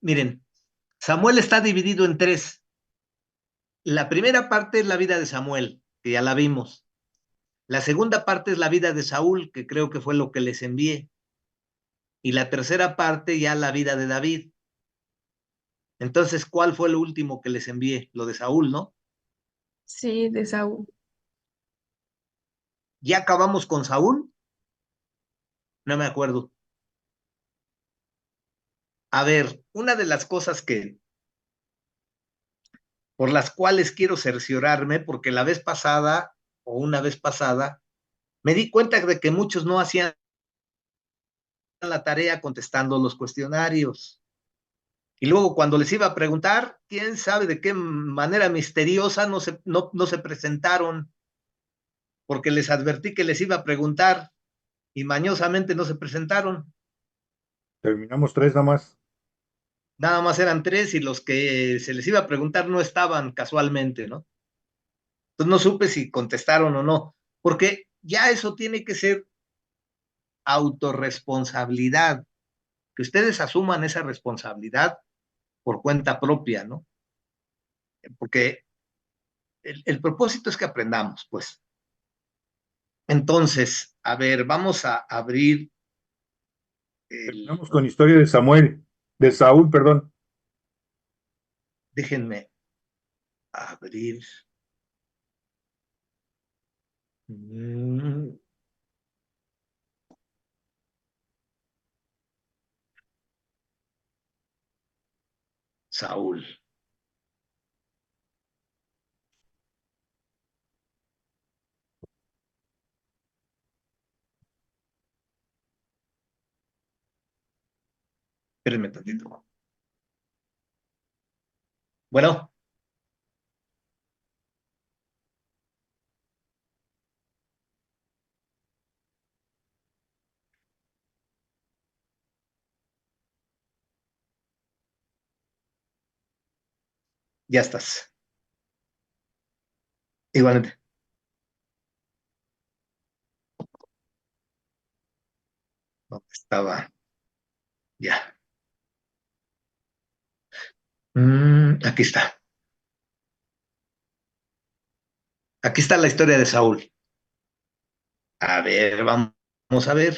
Miren, Samuel está dividido en tres. La primera parte es la vida de Samuel, que ya la vimos. La segunda parte es la vida de Saúl, que creo que fue lo que les envié. Y la tercera parte ya la vida de David. Entonces, ¿cuál fue lo último que les envié? Lo de Saúl, ¿no? Sí, de Saúl. ¿Ya acabamos con Saúl? No me acuerdo. A ver, una de las cosas que por las cuales quiero cerciorarme, porque la vez pasada o una vez pasada me di cuenta de que muchos no hacían la tarea contestando los cuestionarios. Y luego cuando les iba a preguntar, quién sabe de qué manera misteriosa no se presentaron, porque les advertí que les iba a preguntar y mañosamente no se presentaron. Terminamos tres nada más. Nada más eran tres y los que se les iba a preguntar no estaban casualmente, ¿no? Entonces no supe si contestaron o no, porque ya eso tiene que ser autorresponsabilidad, que ustedes asuman esa responsabilidad por cuenta propia, ¿no? Porque el propósito es que aprendamos, pues. Entonces, a ver, vamos a abrir el, Terminamos con historia de Samuel, de Saúl, perdón. déjenme abrir. Saúl. Espérenme tantito. Bueno, ya estás. Igualmente. ¿Dónde estaba? Ya. Aquí está. Aquí está la historia de Saúl. A ver, vamos a ver.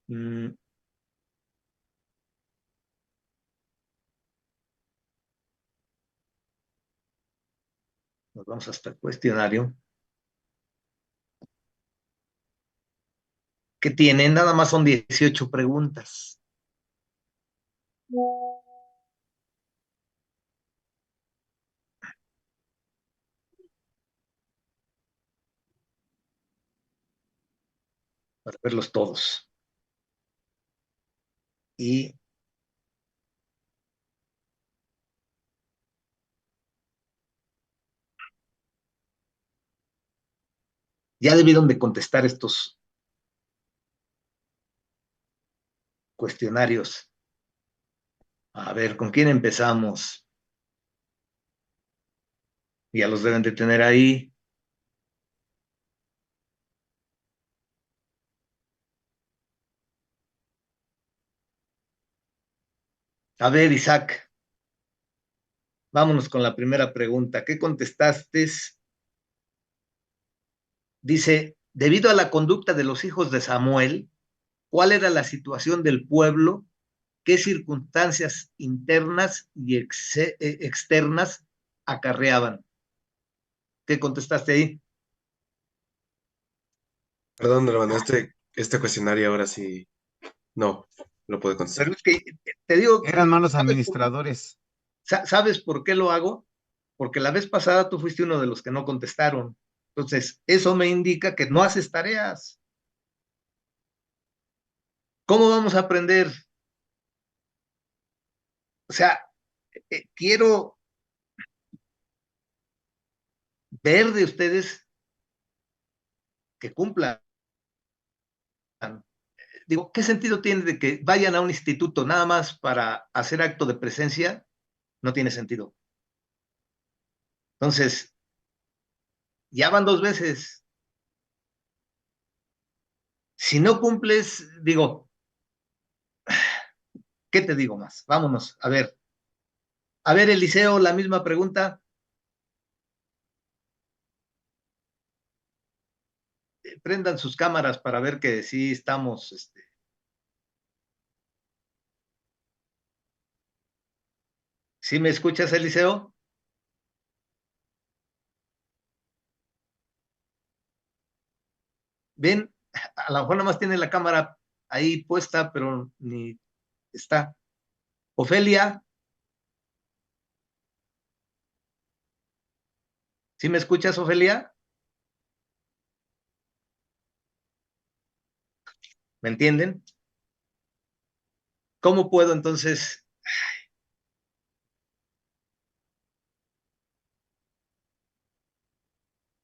Mm, Nos vamos hasta el cuestionario. Que tiene, nada más son 18 preguntas. Para verlos todos. Y ya debieron de contestar estos cuestionarios. A ver, ¿con quién empezamos? Ya los deben de tener ahí. A ver, Isaac, vámonos con la primera pregunta. ¿Qué contestaste? Dice, debido a la conducta de los hijos de Samuel, ¿cuál era la situación del pueblo? ¿Qué circunstancias internas y externas acarreaban? ¿Qué contestaste ahí? Perdón, hermano, este cuestionario ahora sí no lo puedo Pero contestar. es que te digo, Eran malos ¿sabes administradores. ¿sabes por qué lo hago? Porque la vez pasada tú fuiste uno de los que no contestaron. Entonces, eso me indica que no haces tareas. ¿Cómo vamos a aprender? O sea, quiero ver de ustedes que cumplan. Digo, ¿qué sentido tiene de que vayan a un instituto nada más para hacer acto de presencia? No tiene sentido. Entonces, ya van dos veces. Si no cumples, digo, ¿Qué te digo más? Vámonos, a ver. A ver, Eliseo, la misma pregunta. Prendan sus cámaras para ver que sí estamos, ¿Sí me escuchas, Eliseo? Ven, a lo mejor nomás tiene la cámara ahí puesta, pero ni está. Ofelia, ¿sí me escuchas, Ofelia? ¿Me entienden? ¿Cómo puedo entonces?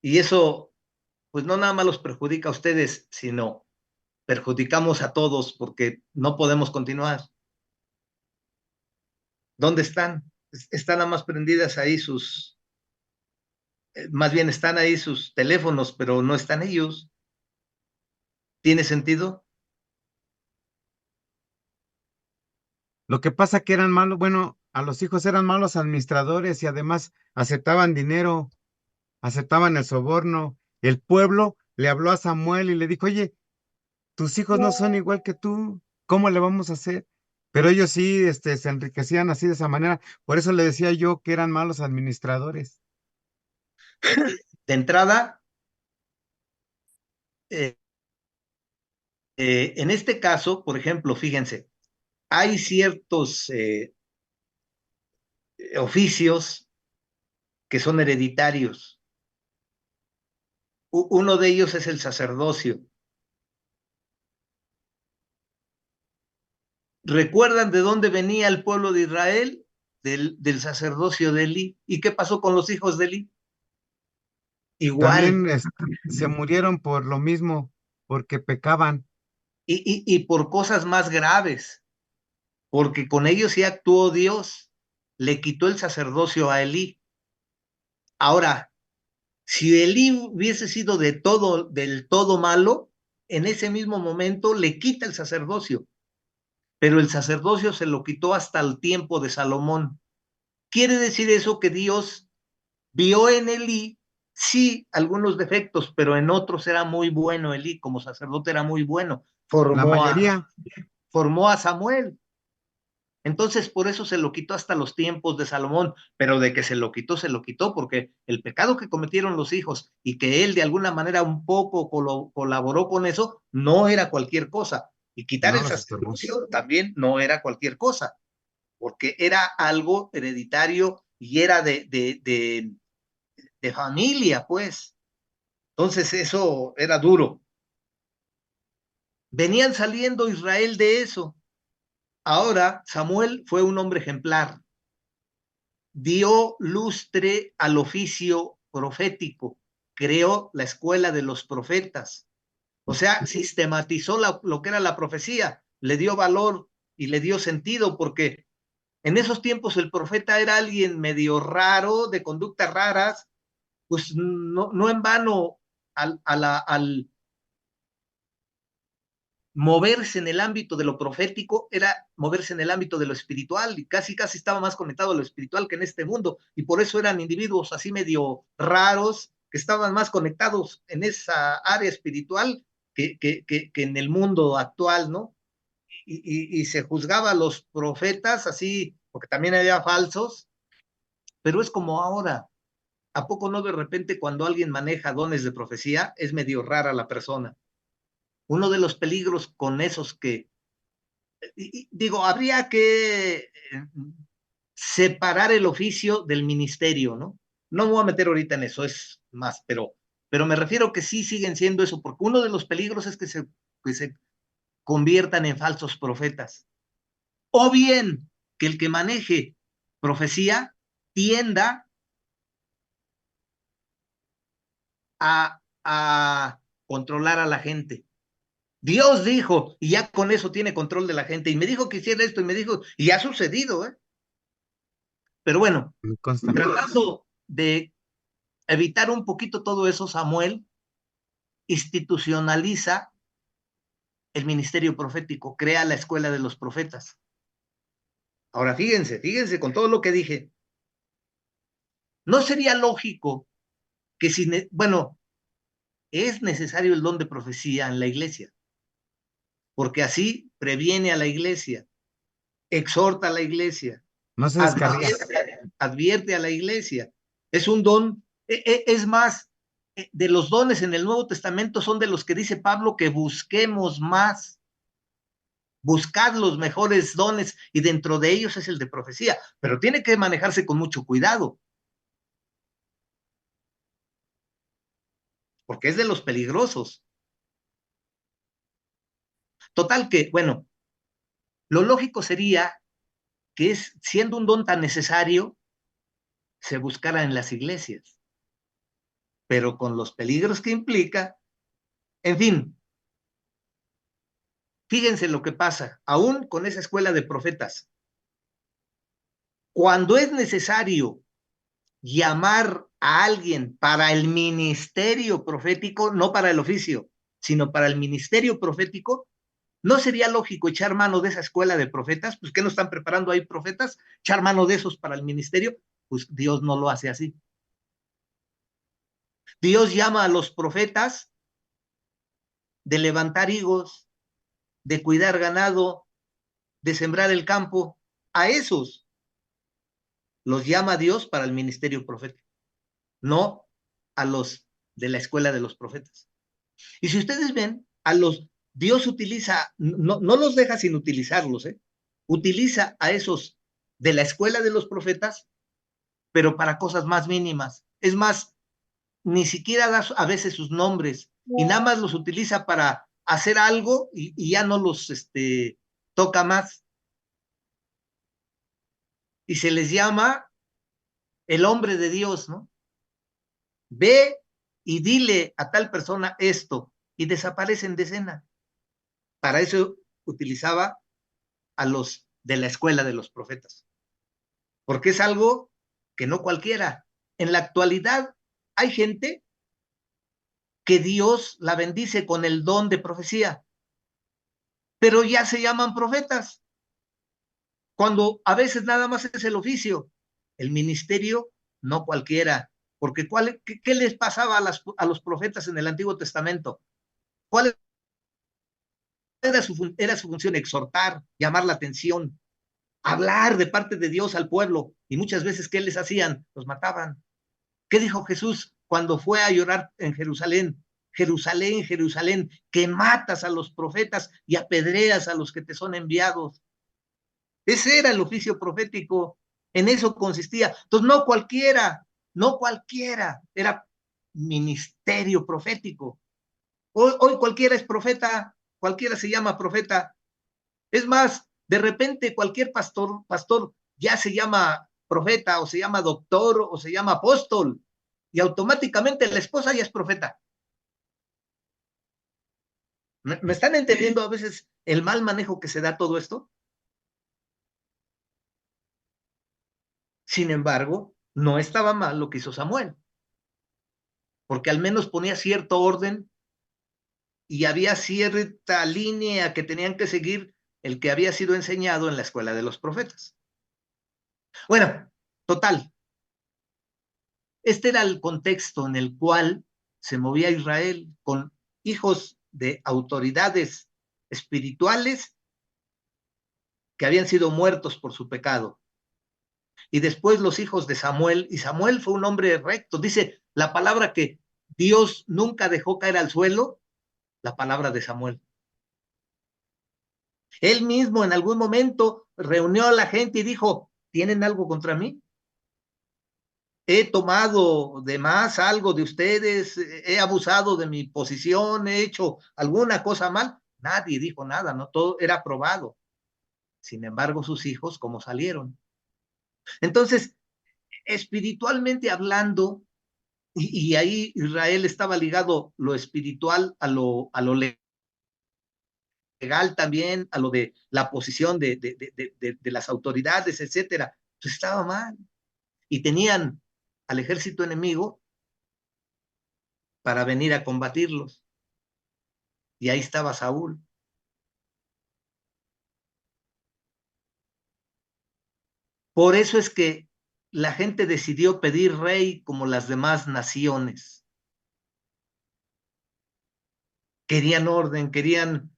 Y eso, pues no nada más los perjudica a ustedes, sino perjudicamos a todos porque no podemos continuar. ¿Dónde están? Están nada más prendidas ahí más bien están ahí sus teléfonos, pero no están ellos. ¿Tiene sentido? Lo que pasa que eran malos, bueno, a los hijos eran malos administradores y además aceptaban dinero, aceptaban el soborno. El pueblo le habló a Samuel y le dijo, oye, tus hijos no son igual que tú, ¿cómo le vamos a hacer? Pero ellos sí, se enriquecían así de esa manera. Por eso le decía yo que eran malos administradores. De entrada, eh, en este caso, por ejemplo, fíjense, hay ciertos oficios que son hereditarios. Uno de ellos es el sacerdocio. ¿Recuerdan de dónde venía el pueblo de Israel? Del sacerdocio de Elí. ¿Y qué pasó con los hijos de Elí? Igual. También se murieron por lo mismo, porque pecaban. Y por cosas más graves, porque con ellos sí actuó Dios, le quitó el sacerdocio a Elí. Ahora, si Elí hubiese sido del todo malo, en ese mismo momento le quita el sacerdocio, pero el sacerdocio se lo quitó hasta el tiempo de Salomón. Quiere decir eso que Dios vio en Elí, sí, algunos defectos, pero en otros era muy bueno Elí, como sacerdote era muy bueno. La mayoría, Formó a Samuel. Entonces, por eso se lo quitó hasta los tiempos de Salomón, pero de que se lo quitó, porque el pecado que cometieron los hijos y que él de alguna manera un poco colaboró con eso, no era cualquier cosa. Y quitar no el los estorbó. sacerdocio también no era cualquier cosa, porque era algo hereditario y era de familia, pues. Entonces, eso era duro. Venían saliendo Israel de eso. Ahora, Samuel fue un hombre ejemplar, dio lustre al oficio profético, creó la escuela de los profetas, o sea, sistematizó lo que era la profecía, le dio valor y le dio sentido, porque en esos tiempos el profeta era alguien medio raro, de conductas raras, pues no en vano al moverse en el ámbito de lo profético era moverse en el ámbito de lo espiritual y casi estaba más conectado a lo espiritual que en este mundo y por eso eran individuos así medio raros que estaban más conectados en esa área espiritual que en el mundo actual, ¿no? Y se juzgaba a los profetas así, porque también había falsos, pero es como ahora. ¿A poco no de repente cuando alguien maneja dones de profecía es medio rara la persona? Uno de los peligros con esos que digo, habría que separar el oficio del ministerio, ¿no? No me voy a meter ahorita en eso, es más, pero me refiero que sí siguen siendo eso, porque uno de los peligros es que se conviertan en falsos profetas. O bien que el que maneje profecía tienda a controlar a la gente. Dios dijo, y ya con eso tiene control de la gente, y me dijo que hiciera esto, y me dijo, y ha sucedido, ¿eh? Pero bueno, Me consta. tratando de evitar un poquito todo eso, Samuel institucionaliza el ministerio profético, crea la escuela de los profetas. Ahora fíjense con todo lo que dije. ¿No sería lógico que bueno, es necesario el don de profecía en la iglesia? Porque así previene a la iglesia, exhorta a la iglesia, No se descarría. advierte a la iglesia. Es un don, es más, de los dones en el Nuevo Testamento son de los que dice Pablo que busquemos más. Buscad los mejores dones y dentro de ellos es el de profecía, pero tiene que manejarse con mucho cuidado, porque es de los peligrosos. Total que, bueno, lo lógico sería que siendo un don tan necesario, se buscara en las iglesias, pero con los peligros que implica, en fin, fíjense lo que pasa, aún con esa escuela de profetas. Cuando es necesario llamar a alguien para el ministerio profético, no para el oficio, sino para el ministerio profético, ¿no sería lógico echar mano de esa escuela de profetas? Pues, ¿qué no están preparando ahí profetas? ¿Echar mano de esos para el ministerio? Pues Dios no lo hace así. Dios llama a los profetas de levantar higos, de cuidar ganado, de sembrar el campo. A esos los llama Dios para el ministerio profético, no a los de la escuela de los profetas. Y si ustedes ven, Dios utiliza, no los deja sin utilizarlos, utiliza a esos de la escuela de los profetas, pero para cosas más mínimas. Es más, ni siquiera da a veces sus nombres y nada más los utiliza para hacer algo y ya no los toca más. Y se les llama el hombre de Dios, ¿no? Ve y dile a tal persona esto y desaparecen de escena. Para eso utilizaba a los de la escuela de los profetas, porque es algo que no cualquiera. En la actualidad hay gente que Dios la bendice con el don de profecía, pero ya se llaman profetas, cuando a veces nada más es el oficio, el ministerio no cualquiera, porque ¿qué les pasaba a los profetas en el Antiguo Testamento? ¿Cuál era su función? Exhortar, llamar la atención, hablar de parte de Dios al pueblo, y muchas veces, ¿qué les hacían? Los mataban. ¿Qué dijo Jesús cuando fue a llorar en Jerusalén? Jerusalén, Jerusalén, que matas a los profetas y apedreas a los que te son enviados. Ese era el oficio profético, en eso consistía. Entonces, no cualquiera, era ministerio profético. Hoy cualquiera es profeta, cualquiera se llama profeta. Es más, de repente cualquier pastor ya se llama profeta o se llama doctor o se llama apóstol y automáticamente la esposa ya es profeta. ¿Me están entendiendo a veces el mal manejo que se da todo esto? Sin embargo, no estaba mal lo que hizo Samuel, porque al menos ponía cierto orden y había cierta línea que tenían que seguir el que había sido enseñado en la escuela de los profetas. Bueno, total, este era el contexto en el cual se movía Israel con hijos de autoridades espirituales que habían sido muertos por su pecado. Y después los hijos de Samuel, y Samuel fue un hombre recto. Dice la palabra que Dios nunca dejó caer al suelo, la palabra de Samuel. Él mismo en algún momento reunió a la gente y dijo, ¿tienen algo contra mí? He tomado de más algo de ustedes, he abusado de mi posición, he hecho alguna cosa mal. Nadie dijo nada, no todo era aprobado. Sin embargo, sus hijos, ¿cómo salieron? Entonces, espiritualmente hablando, y ahí Israel estaba ligado lo espiritual a lo legal también, a lo de la posición de las autoridades, etcétera. Pues estaba mal. Y tenían al ejército enemigo para venir a combatirlos. Y ahí estaba Saúl. Por eso es que la gente decidió pedir rey como las demás naciones. Querían orden, querían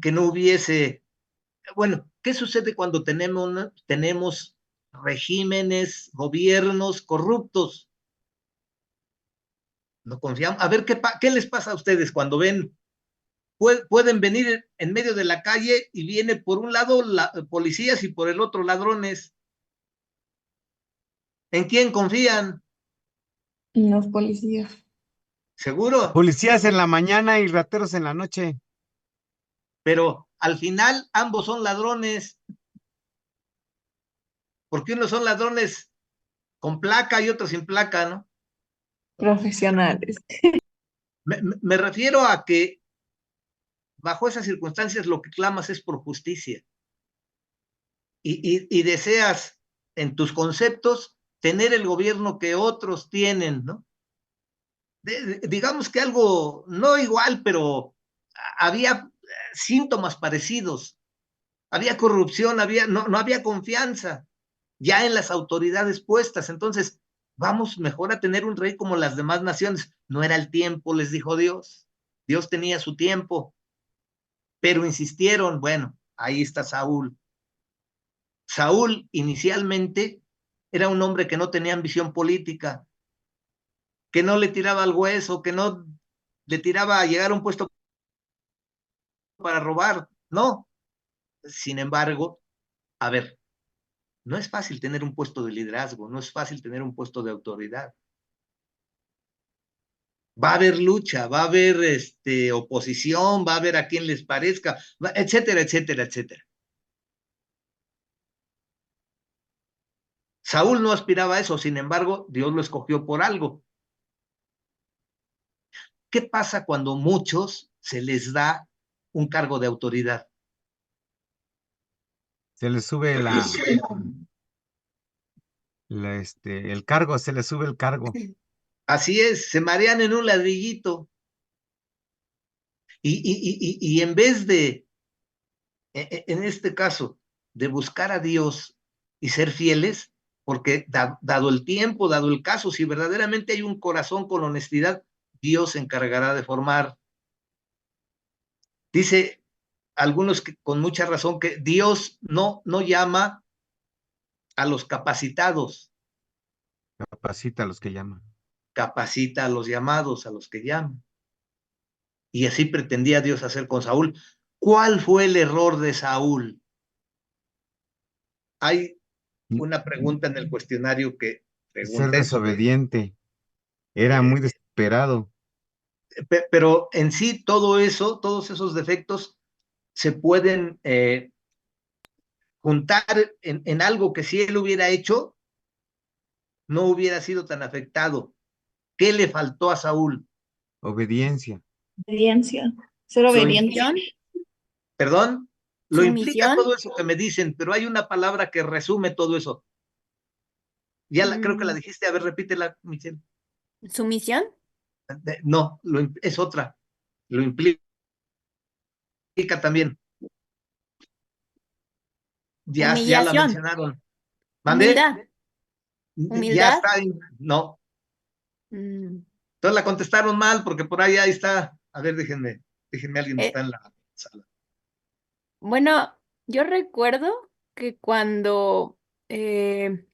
que no hubiese... Bueno, ¿qué sucede cuando tenemos regímenes, gobiernos corruptos? No confiamos. A ver, ¿qué les pasa a ustedes cuando ven? Pueden venir en medio de la calle y viene por un lado policías y por el otro ladrones. ¿En quién confían? Los policías. Seguro, Policías en la mañana y rateros en la noche. pero al final ambos son ladrones, porque unos son ladrones con placa y otros sin placa, ¿no? Profesionales. Me refiero a que bajo esas circunstancias lo que clamas es por justicia y deseas en tus conceptos tener el gobierno que otros tienen, ¿no? Digamos que algo, no igual, pero había síntomas parecidos, había corrupción, no había confianza ya en las autoridades puestas, entonces vamos mejor a tener un rey como las demás naciones. No era el tiempo, les dijo Dios. Dios tenía su tiempo, pero insistieron. Bueno, ahí está Saúl. Saúl inicialmente era un hombre que no tenía ambición política, que no le tiraba al hueso, que no le tiraba a llegar a un puesto para robar, no. Sin embargo, a ver, no es fácil tener un puesto de liderazgo, no es fácil tener un puesto de autoridad. Va a haber lucha, va a haber oposición, va a haber a quien les parezca, etcétera, etcétera, etcétera. Saúl no aspiraba a eso, sin embargo, Dios lo escogió por algo. ¿Qué pasa cuando muchos se les da un cargo de autoridad? Se les sube el cargo, se les sube el cargo. Así es, se marean en un ladrillito y en vez de, en este caso, de buscar a Dios y ser fieles, porque dado el tiempo, dado el caso, si verdaderamente hay un corazón con honestidad, Dios se encargará de formar. Dice algunos que, con mucha razón, que Dios no llama a los capacitados, Capacita a los que llaman. capacita a los llamados, a los que llaman. Y así pretendía Dios hacer con Saúl. ¿Cuál fue el error de Saúl? Hay una pregunta en el cuestionario que Ser pregunta eso, desobediente. Era muy desesperado. pero en sí todo eso, todos esos defectos se pueden juntar en algo que si él hubiera hecho, no hubiera sido tan afectado. ¿Qué le faltó a Saúl? Obediencia. Obediencia. Ser Lo obediente. ¿Perdón? Lo implica Sumisión. todo eso que me dicen, pero hay una palabra que resume todo eso. Ya creo que la dijiste, a ver, repítela, Michelle. Sumisión. No, es otra. Lo implica también. Ya la Humillación. mencionaron. ¿Mande? Humildad. Ya Humildad. está. No. Mm. Entonces la contestaron mal porque por ahí está. A ver, déjenme, alguien está Eh, en la sala. bueno, yo recuerdo que eh,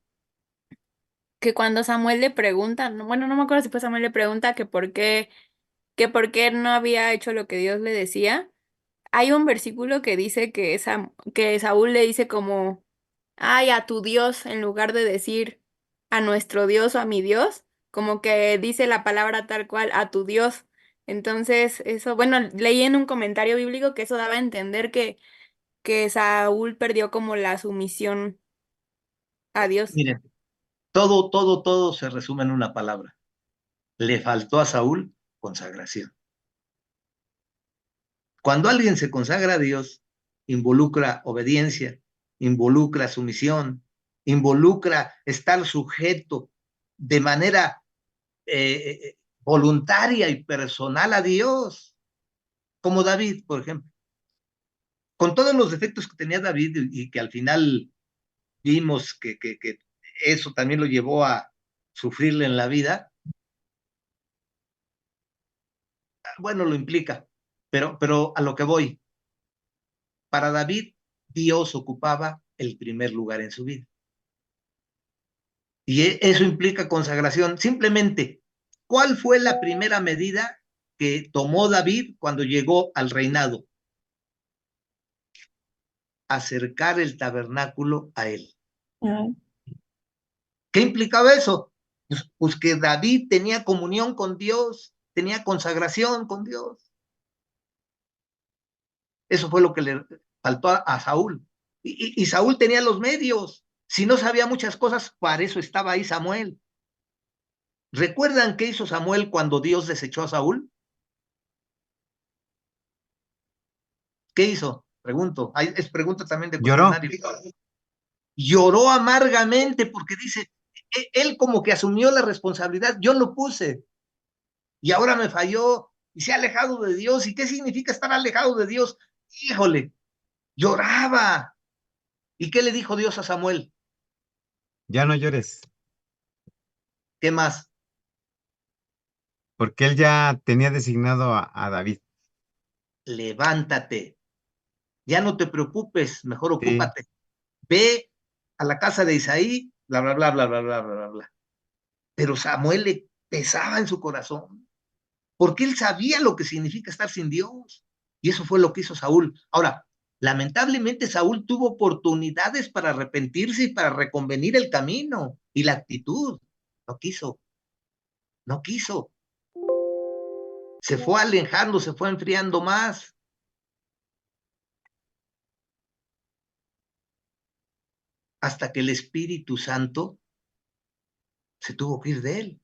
cuando Samuel le pregunta, bueno, no me acuerdo si fue Samuel le pregunta que por qué no había hecho lo que Dios le decía. Hay un versículo que dice que Saúl le dice como, ay, a tu Dios, en lugar de decir a nuestro Dios o a mi Dios, como que dice la palabra tal cual, a tu Dios. Entonces, eso, bueno, leí en un comentario bíblico que eso daba a entender que Saúl perdió como la sumisión a Dios. Miren, todo se resume en una palabra. Le faltó a Saúl consagración. Cuando alguien se consagra a Dios, involucra obediencia, involucra sumisión, involucra estar sujeto de manera voluntaria y personal a Dios, como David, por ejemplo. Con todos los defectos que tenía David y que al final vimos que eso también lo llevó a sufrirle en la vida, bueno, lo implica, pero a lo que voy, para David, Dios ocupaba el primer lugar en su vida. Y eso implica consagración. Simplemente, ¿cuál fue la primera medida que tomó David cuando llegó al reinado? Acercar el tabernáculo a él. ¿Qué implicaba eso? Pues que David tenía comunión con Dios, tenía consagración con Dios. Eso fue lo que le faltó a Saúl. Y Saúl tenía los medios. Si no sabía muchas cosas, para eso estaba ahí Samuel. ¿Recuerdan qué hizo Samuel cuando Dios desechó a Saúl? ¿Qué hizo? Pregunto. Es pregunta también de Lloró. cuestionario. Lloró amargamente porque dice, él como que asumió la responsabilidad, yo lo puse y ahora me falló y se ha alejado de Dios. ¿Y qué significa estar alejado de Dios? Híjole, lloraba. ¿Y qué le dijo Dios a Samuel? Ya no llores, ¿Qué más? porque él ya tenía designado a David. Levántate, ya no te preocupes, mejor Sí. ocúpate. Ve a la casa de Isaí, bla, bla, bla, bla, bla, bla, bla, bla. Pero Samuel le pesaba en su corazón, porque él sabía lo que significa estar sin Dios. Y eso fue lo que hizo Saúl. Ahora, lamentablemente Saúl tuvo oportunidades para arrepentirse y para reconvenir el camino y la actitud. No quiso, no quiso. Se fue alejando, se fue enfriando más. Hasta que el Espíritu Santo se tuvo que ir de él.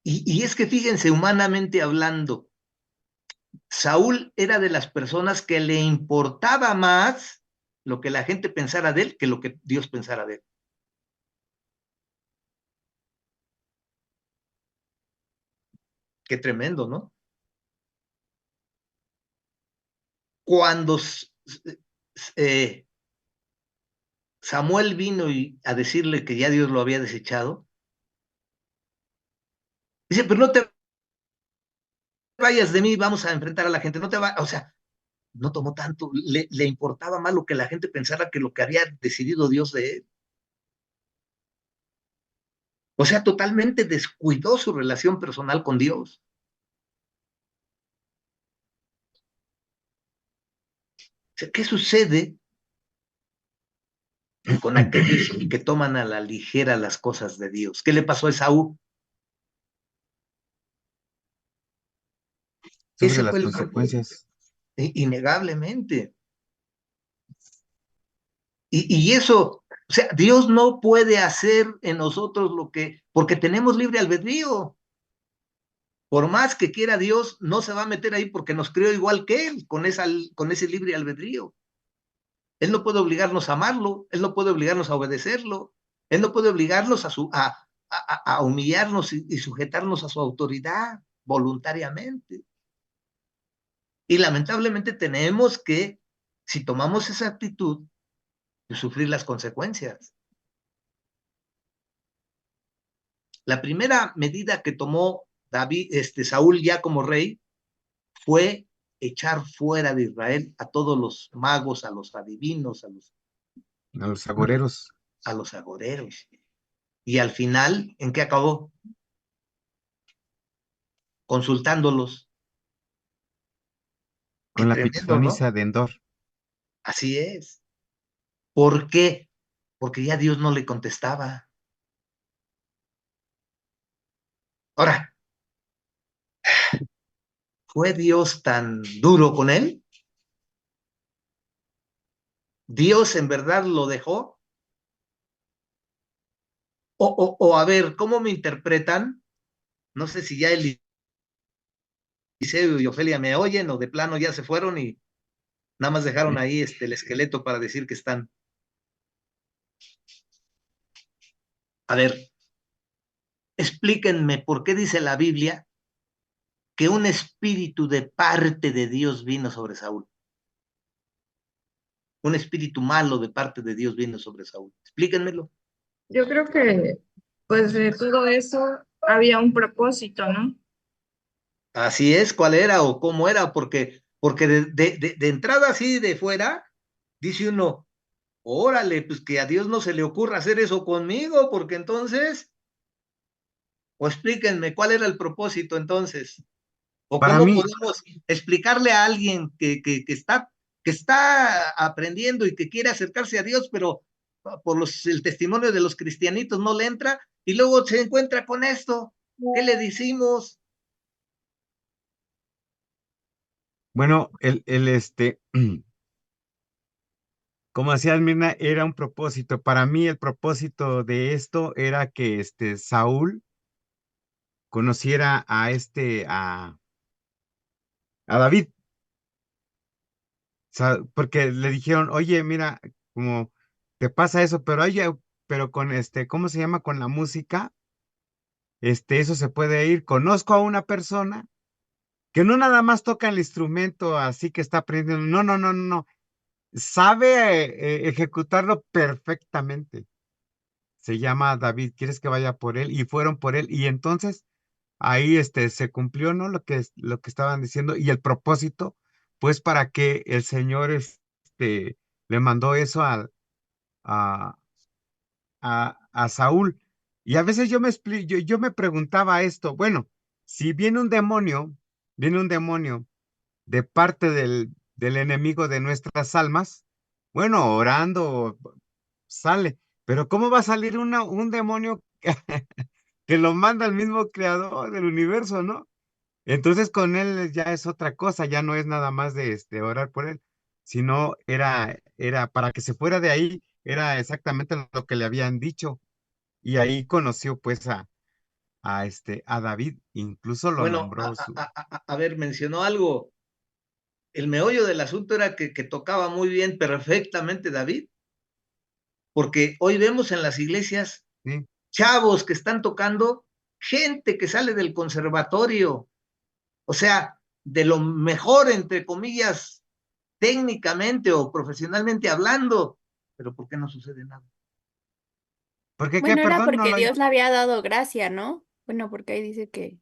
Y es que fíjense, humanamente hablando, Saúl era de las personas que le importaba más lo que la gente pensara de él que lo que Dios pensara de él. Qué tremendo, ¿no? Cuando Samuel vino a decirle que ya Dios lo había desechado, dice, pero no te vayas de mí, vamos a enfrentar a la gente, no te vayas, o sea, no tomó tanto, le importaba más lo que la gente pensara que lo que había decidido Dios de él. O sea, totalmente descuidó su relación personal con Dios. O sea, ¿qué sucede con aquellos que toman a la ligera las cosas de Dios? ¿Qué le pasó a Esaú? Sufre Ese las fue el consecuencias. innegablemente. Y eso, o sea, Dios no puede hacer en nosotros lo que, porque tenemos libre albedrío. Por más que quiera Dios, no se va a meter ahí porque nos crió igual que Él, con ese libre albedrío. Él no puede obligarnos a amarlo, Él no puede obligarnos a obedecerlo, Él no puede obligarnos a humillarnos y sujetarnos a su autoridad voluntariamente. Y lamentablemente tenemos que, si tomamos esa actitud, sufrir las consecuencias. La primera medida que tomó Saúl ya como rey fue echar fuera de Israel a todos los magos, a los adivinos, A los agoreros, a los agoreros. Y al final, ¿en qué acabó? Consultándolos. Qué con la tremendo, ¿no? pitonisa de Endor. Así es. ¿Por qué? Porque ya Dios no le contestaba. Ahora, ¿fue Dios tan duro con él? ¿Dios en verdad lo dejó? O a ver, ¿cómo me interpretan? No sé si ya Eliseo y Ofelia me oyen o de plano ya se fueron y nada más dejaron ahí el esqueleto para decir que están. A ver, explíquenme por qué dice la Biblia que un espíritu de parte de Dios vino sobre Saúl. un espíritu malo de parte de Dios vino sobre Saúl? Explíquenmelo. Yo creo que, pues, de todo eso había un propósito, ¿no? Así es, ¿cuál era o cómo era? Porque de entrada así de fuera, dice uno, órale, pues que a Dios no se le ocurra hacer eso conmigo, porque entonces, o explíquenme, ¿cuál era el propósito entonces? ¿O Para cómo mí, podemos explicarle a alguien que está aprendiendo y que quiere acercarse a Dios, pero por el testimonio de los cristianitos no le entra, y luego se encuentra con esto? ¿Qué le decimos? bueno, como decía Mirna, era un propósito. Para mí el propósito de esto era que Saúl conociera a David, porque le dijeron, oye, mira, como te pasa eso, pero oye, pero con ¿cómo se llama? Con la música, eso se puede ir. Conozco a una persona que no nada más toca el instrumento así que está aprendiendo, no, no, no, no, no, sabe ejecutarlo perfectamente. Se llama David, ¿quieres que vaya por él? Y fueron por él, y entonces ahí se cumplió, ¿no? Lo que estaban diciendo, y el propósito, pues para que el Señor le mandó eso a, a Saúl. Y a veces yo me preguntaba esto, bueno, si viene un demonio de parte del enemigo de nuestras almas, bueno, orando sale, pero ¿cómo va a salir un demonio que lo manda el mismo creador del universo, ¿no? Entonces con él ya es otra cosa, ya no es nada más de orar por él, sino era para que se fuera de ahí, era exactamente lo que le habían dicho. Y ahí conoció pues a David, incluso lo Bueno, nombró su. a ver, mencionó algo. El meollo del asunto era que tocaba muy bien, perfectamente David, porque hoy vemos en las iglesias Sí, chavos que están tocando, gente que sale del conservatorio, o sea, de lo mejor, entre comillas, técnicamente o profesionalmente hablando, pero ¿por qué no sucede nada? ¿por qué qué? Bueno, era Perdón, no porque lo. Dios le había dado gracia, ¿no? Bueno, porque ahí dice que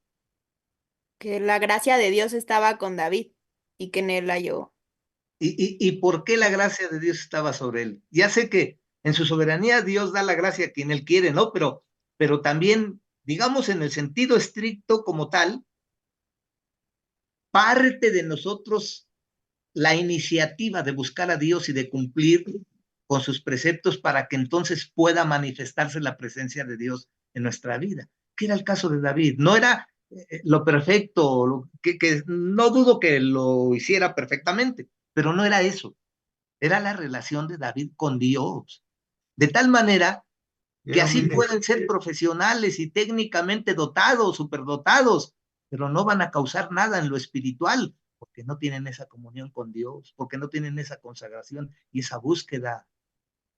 la gracia de Dios estaba con David y que en él la halló. ¿Y por qué la gracia de Dios estaba sobre él? Ya sé que en su soberanía Dios da la gracia a quien él quiere, ¿no? Pero también, digamos, en el sentido estricto como tal, parte de nosotros la iniciativa de buscar a Dios y de cumplir con sus preceptos para que entonces pueda manifestarse la presencia de Dios en nuestra vida. ¿Qué era el caso de David? No era lo perfecto, que no dudo que lo hiciera perfectamente, pero no era eso. Era la relación de David con Dios. De tal manera que Era así humilde. pueden ser profesionales y técnicamente dotados, superdotados, pero no van a causar nada en lo espiritual, porque no tienen esa comunión con Dios, porque no tienen esa consagración y esa búsqueda.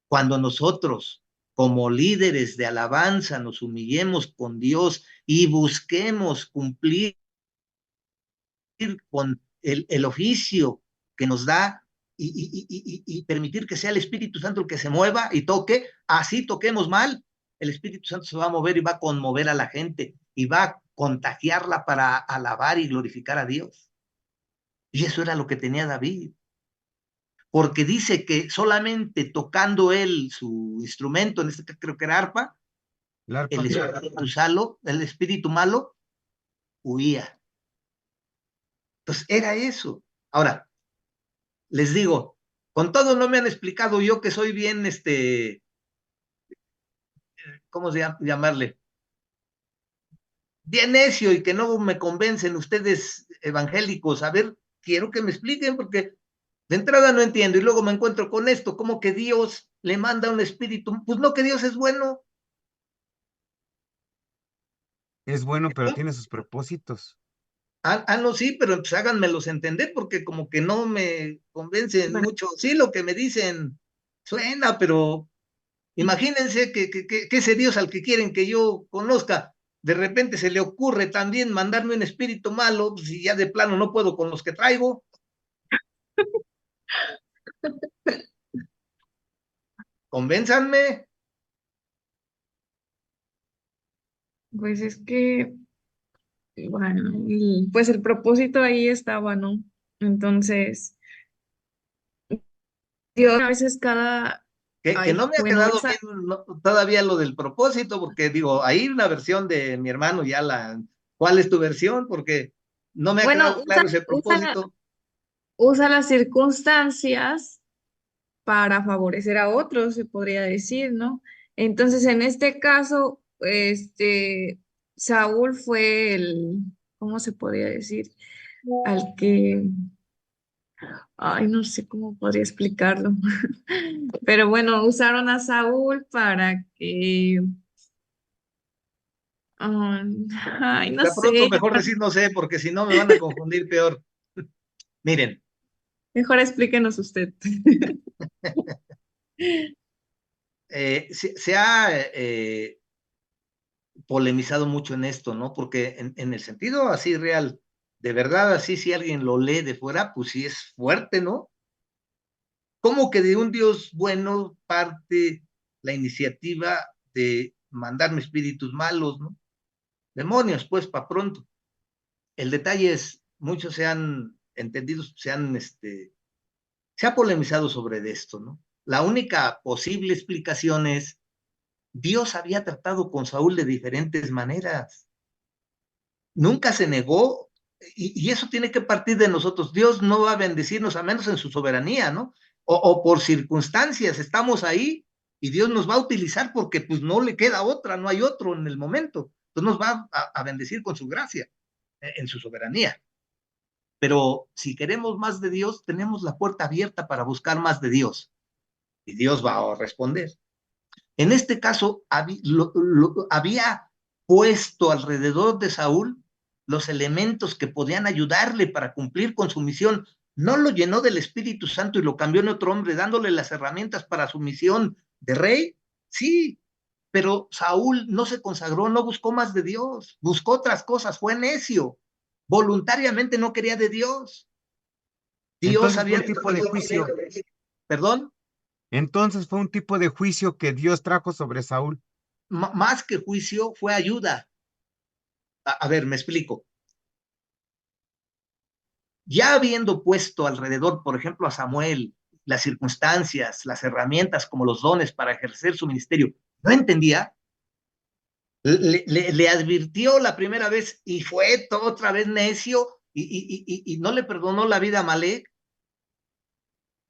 Cuando nosotros, como líderes de alabanza, nos humillemos con Dios y busquemos cumplir con el oficio que nos da y permitir que sea el Espíritu Santo el que se mueva y toque, así toquemos mal, el Espíritu Santo se va a mover y va a conmover a la gente y va a contagiarla para alabar y glorificar a Dios. Y eso era lo que tenía David, porque dice que solamente tocando él su instrumento, en este caso creo que era arpa, El arpa. el espíritu malo huía. Entonces era eso. Ahora, les digo, con todo no me han explicado yo que soy bien, ¿cómo se llamarle? Bien necio y que no me convencen ustedes evangélicos. A ver, quiero que me expliquen porque de entrada no entiendo y luego me encuentro con esto, como que Dios le manda un espíritu. Pues no, que Dios es bueno. Es bueno, pero tiene sus propósitos. No, sí, pero pues háganmelos entender porque como que no me convencen Bueno, mucho. Sí, lo que me dicen suena, pero imagínense que ese Dios al que quieren que yo conozca, de repente se le ocurre también mandarme un espíritu malo, pues, si ya de plano no puedo con los que traigo. Convénzanme. Pues es que, bueno, pues el propósito ahí estaba, ¿no? Entonces, Dios a veces cada, Que no ay, me ha bueno, quedado bien todavía lo del propósito, porque digo, ahí una versión de mi hermano ya ¿cuál es tu versión? Porque no me ha bueno, quedado claro ese propósito. usa las circunstancias para favorecer a otros, se podría decir, ¿no? Entonces, en este caso, Saúl fue ¿cómo se podría decir? Al que, ay, no sé cómo podría explicarlo, pero bueno, usaron a Saúl para que, ay, no De pronto sé, mejor decir no sé, porque si no me van a confundir peor. Miren, mejor explíquenos usted. se ha polemizado mucho en esto, ¿no? Porque en el sentido así real, de verdad, así si alguien lo lee de fuera, pues sí es fuerte, ¿no? ¿Cómo que de un Dios bueno parte la iniciativa de mandarme espíritus malos, ¿no? Demonios, pues, para pronto. El detalle es, muchos se han entendido, se ha polemizado sobre esto, ¿no? La única posible explicación es, Dios había tratado con Saúl de diferentes maneras. Nunca se negó, y eso tiene que partir de nosotros. Dios no va a bendecirnos a menos en su soberanía, ¿no? O por circunstancias, estamos ahí y Dios nos va a utilizar porque pues no le queda otra, no hay otro en el momento. Entonces nos va a bendecir con su gracia, en su soberanía. Pero si queremos más de Dios, tenemos la puerta abierta para buscar más de Dios y Dios va a responder. En este caso, había puesto alrededor de Saúl los elementos que podían ayudarle para cumplir con su misión. No lo llenó del Espíritu Santo y lo cambió en otro hombre, dándole las herramientas para su misión de rey. Sí, pero Saúl no se consagró, no buscó más de Dios, buscó otras cosas, fue necio, voluntariamente no quería de Dios. Dios Entonces fue había... un tipo de juicio. ¿Perdón? Entonces fue un tipo de juicio que Dios trajo sobre Saúl. Más que juicio, fue ayuda. A ver, me explico. Ya habiendo puesto alrededor, por ejemplo, a Samuel, las circunstancias, las herramientas como los dones para ejercer su ministerio, no entendía, le advirtió la primera vez y fue otra vez necio y no le perdonó la vida a Amalek.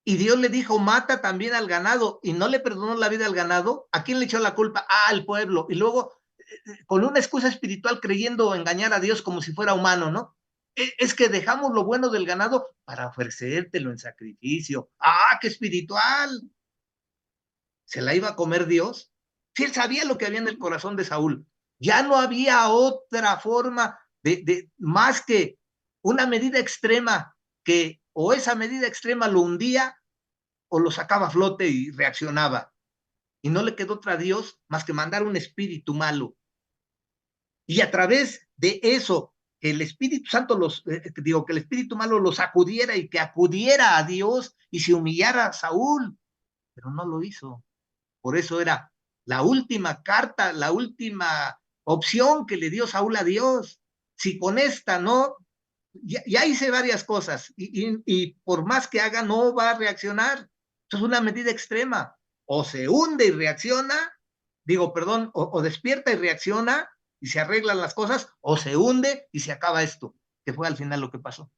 Y Dios le dijo, mata también al ganado, y no le perdonó la vida al ganado. ¿A quién le echó la culpa? Al pueblo. Y luego, con una excusa espiritual, creyendo engañar a Dios como si fuera humano, ¿no? Es que dejamos lo bueno del ganado para ofrecértelo en sacrificio. ¡Ah, qué espiritual! ¿Se la iba a comer Dios? Si él sabía lo que había en el corazón de Saúl. Ya no había otra forma más que una medida extrema que o esa medida extrema lo hundía o lo sacaba a flote y reaccionaba. Y no le quedó otra Dios más que mandar un espíritu malo. Y a través de eso, que el Espíritu Santo que el espíritu malo los sacudiera y que acudiera a Dios y se humillara a Saúl, pero no lo hizo. Por eso era la última carta, la última opción que le dio Saúl a Dios. Si con esta no, ya hice varias cosas y por más que haga no va a reaccionar. Eso es una medida extrema. O se hunde y reacciona, o despierta y reacciona y se arreglan las cosas, o se hunde y se acaba esto, que fue al final lo que pasó.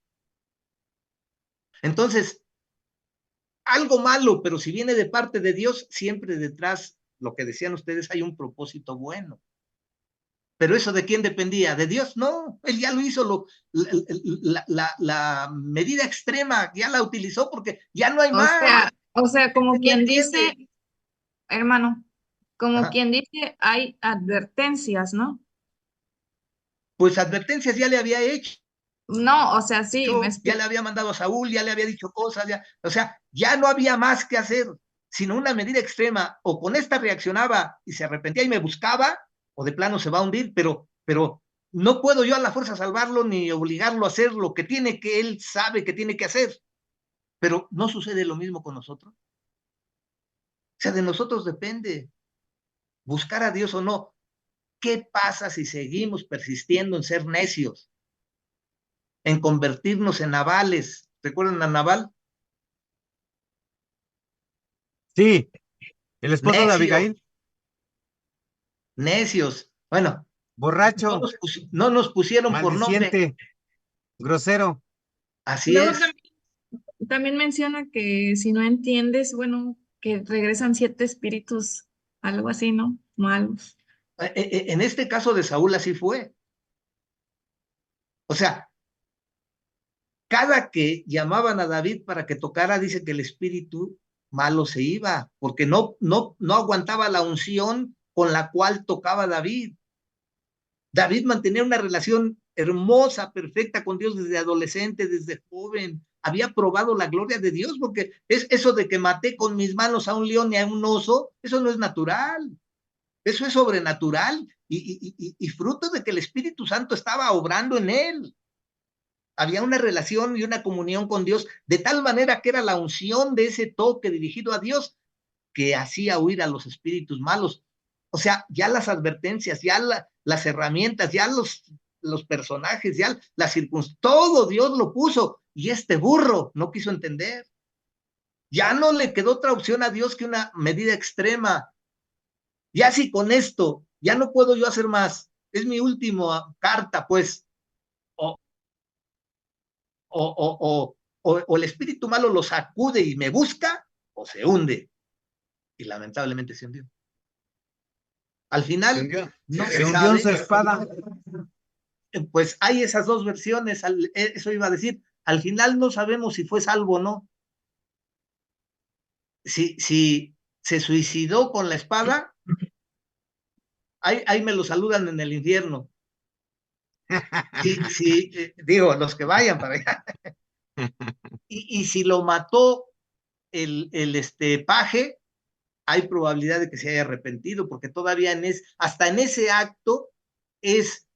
Entonces, algo malo, pero si viene de parte de Dios, siempre detrás, lo que decían ustedes, hay un propósito bueno. Pero eso de quién dependía, de Dios, no, él ya lo hizo, la medida extrema ya la utilizó porque ya no hay más. O sea, como No quien entiende. dice, hermano, como Ajá. quien dice, hay advertencias, ¿no? Pues advertencias ya le había hecho, No, o sea, sí, me ya explico. le había mandado a Saúl, ya le había dicho cosas, o sea, ya no había más que hacer, sino una medida extrema, o con esta reaccionaba y se arrepentía y me buscaba, o de plano se va a hundir, pero no puedo yo a la fuerza salvarlo ni obligarlo a hacer lo que tiene que él sabe que tiene que hacer. Pero no sucede lo mismo con nosotros. sea, de nosotros depende buscar a Dios o no. ¿Qué pasa si seguimos persistiendo en ser necios? En convertirnos en Nabales. ¿Recuerdan a Nabal? Sí, el esposo de Necios, Abigail, necios. Bueno, borracho, no nos pusieron por nombre. maldiciente, grosero. Así Luego es. también menciona que si no entiendes, bueno, que regresan 7 espíritus, algo así, ¿no? Malos. En este caso de Saúl así fue. O sea, cada que llamaban a David para que tocara, dice que el espíritu malo se iba, porque no aguantaba la unción con la cual tocaba David. David mantenía una relación hermosa, perfecta con Dios desde adolescente, desde joven. Había probado la gloria de Dios, porque es eso de que maté con mis manos a un león y a un oso, eso no es natural. Eso es sobrenatural y fruto de que el Espíritu Santo estaba obrando en él. Había una relación y una comunión con Dios de tal manera que era la unción de ese toque dirigido a Dios que hacía huir a los espíritus malos. O sea, ya las advertencias, ya las herramientas, ya los personajes, ya las circunstancias, todo Dios lo puso y este burro no quiso entender. Ya no le quedó otra opción a Dios que una medida extrema. Ya si con esto ya no puedo yo hacer más, es mi última carta, pues, o, o el espíritu malo lo sacude y me busca, o se hunde. Y lamentablemente se hundió. Al final, no Se se hundió en sabe, su espada. pues hay esas dos versiones, eso iba a decir, al final no sabemos si fue salvo o no. Si se suicidó con la espada, ahí me lo saludan en el infierno. Sí, digo, los que vayan para allá. Y si lo mató el paje, hay probabilidad de que se haya arrepentido, porque todavía hasta en ese acto es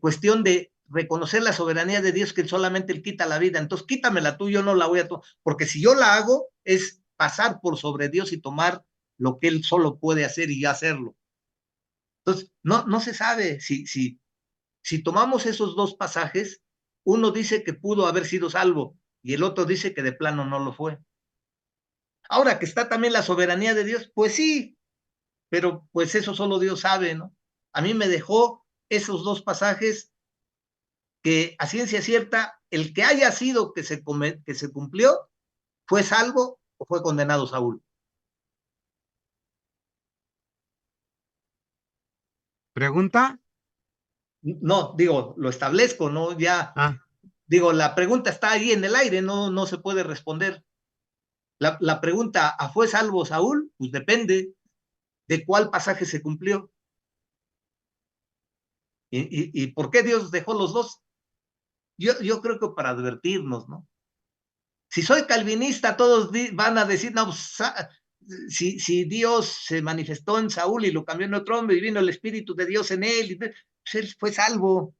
cuestión de reconocer la soberanía de Dios, que solamente Él quita la vida. Entonces, quítamela tú, yo no la voy a tomar, porque si yo la hago, es pasar por sobre Dios y tomar lo que Él solo puede hacer y hacerlo. Entonces, no se sabe si tomamos esos dos pasajes, uno dice que pudo haber sido salvo y el otro dice que de plano no lo fue. Ahora que está también la soberanía de Dios, pues sí, pero pues eso solo Dios sabe, ¿no? A mí me dejó esos dos pasajes que a ciencia cierta, el que haya sido que se cumplió, fue salvo o fue condenado Saúl. ¿Pregunta? No, digo, lo establezco, ¿no? Ya, Ah, digo, la pregunta está ahí en el aire, no se puede responder. La pregunta, ¿fue salvo Saúl? Pues depende de cuál pasaje se cumplió. ¿Y por qué Dios dejó los dos? Yo creo que para advertirnos, ¿no? Si soy calvinista, todos van a decir, no, pues, si Dios se manifestó en Saúl y lo cambió en otro hombre y vino el Espíritu de Dios en él, pues él fue salvo,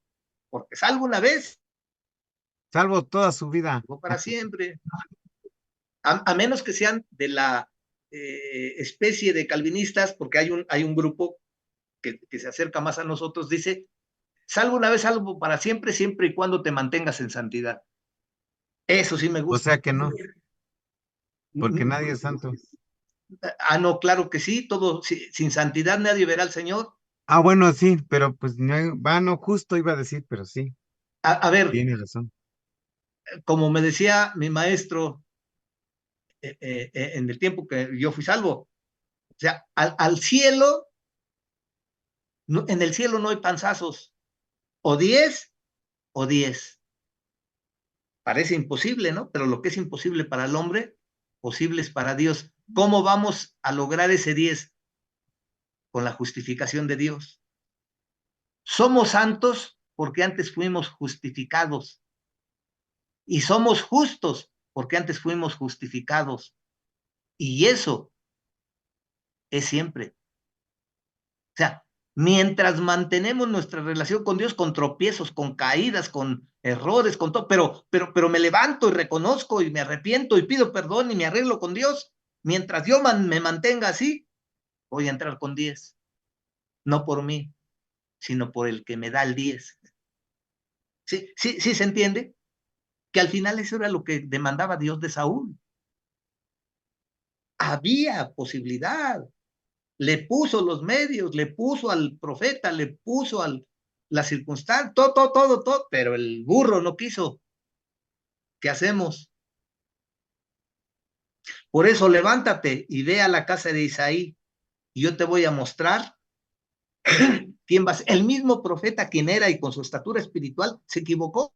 porque salvo una vez, salvo toda su vida. salvo para siempre. A menos que sean de la especie de calvinistas, porque hay un grupo que se acerca más a nosotros, dice, salvo una vez, salvo para siempre, siempre y cuando te mantengas en santidad. Eso sí me O gusta. sea que no, porque nadie es santo. No, claro que sí, todo, sin santidad nadie verá al Señor. Ah, bueno, sí, pero pues no, no, justo iba a decir, pero sí, A ver, tiene razón. como me decía mi maestro en el tiempo que yo fui salvo, o sea, al cielo, en el cielo no hay panzazos, o 10 o 10. Parece imposible, ¿no? Pero lo que es imposible para el hombre, posible es para Dios. ¿Cómo vamos a lograr ese 10? Con la justificación de Dios. Somos santos porque antes fuimos justificados. Y somos justos porque antes fuimos justificados. Y eso es siempre. O sea, mientras mantenemos nuestra relación con Dios, con tropiezos, con caídas, con errores, con todo, pero me levanto y reconozco y me arrepiento y pido perdón y me arreglo con Dios, mientras yo me mantenga así, voy a entrar con 10. No por mí, sino por el que me da el 10. ¿Sí se entiende? Que al final eso era lo que demandaba Dios de Saúl. Había posibilidad. Le puso los medios, le puso al profeta, le puso la circunstancia, todo, pero el burro no quiso. ¿Qué hacemos? Por eso levántate y ve a la casa de Isaí y yo te voy a mostrar quién va a ser. El mismo profeta quien era y con su estatura espiritual se equivocó.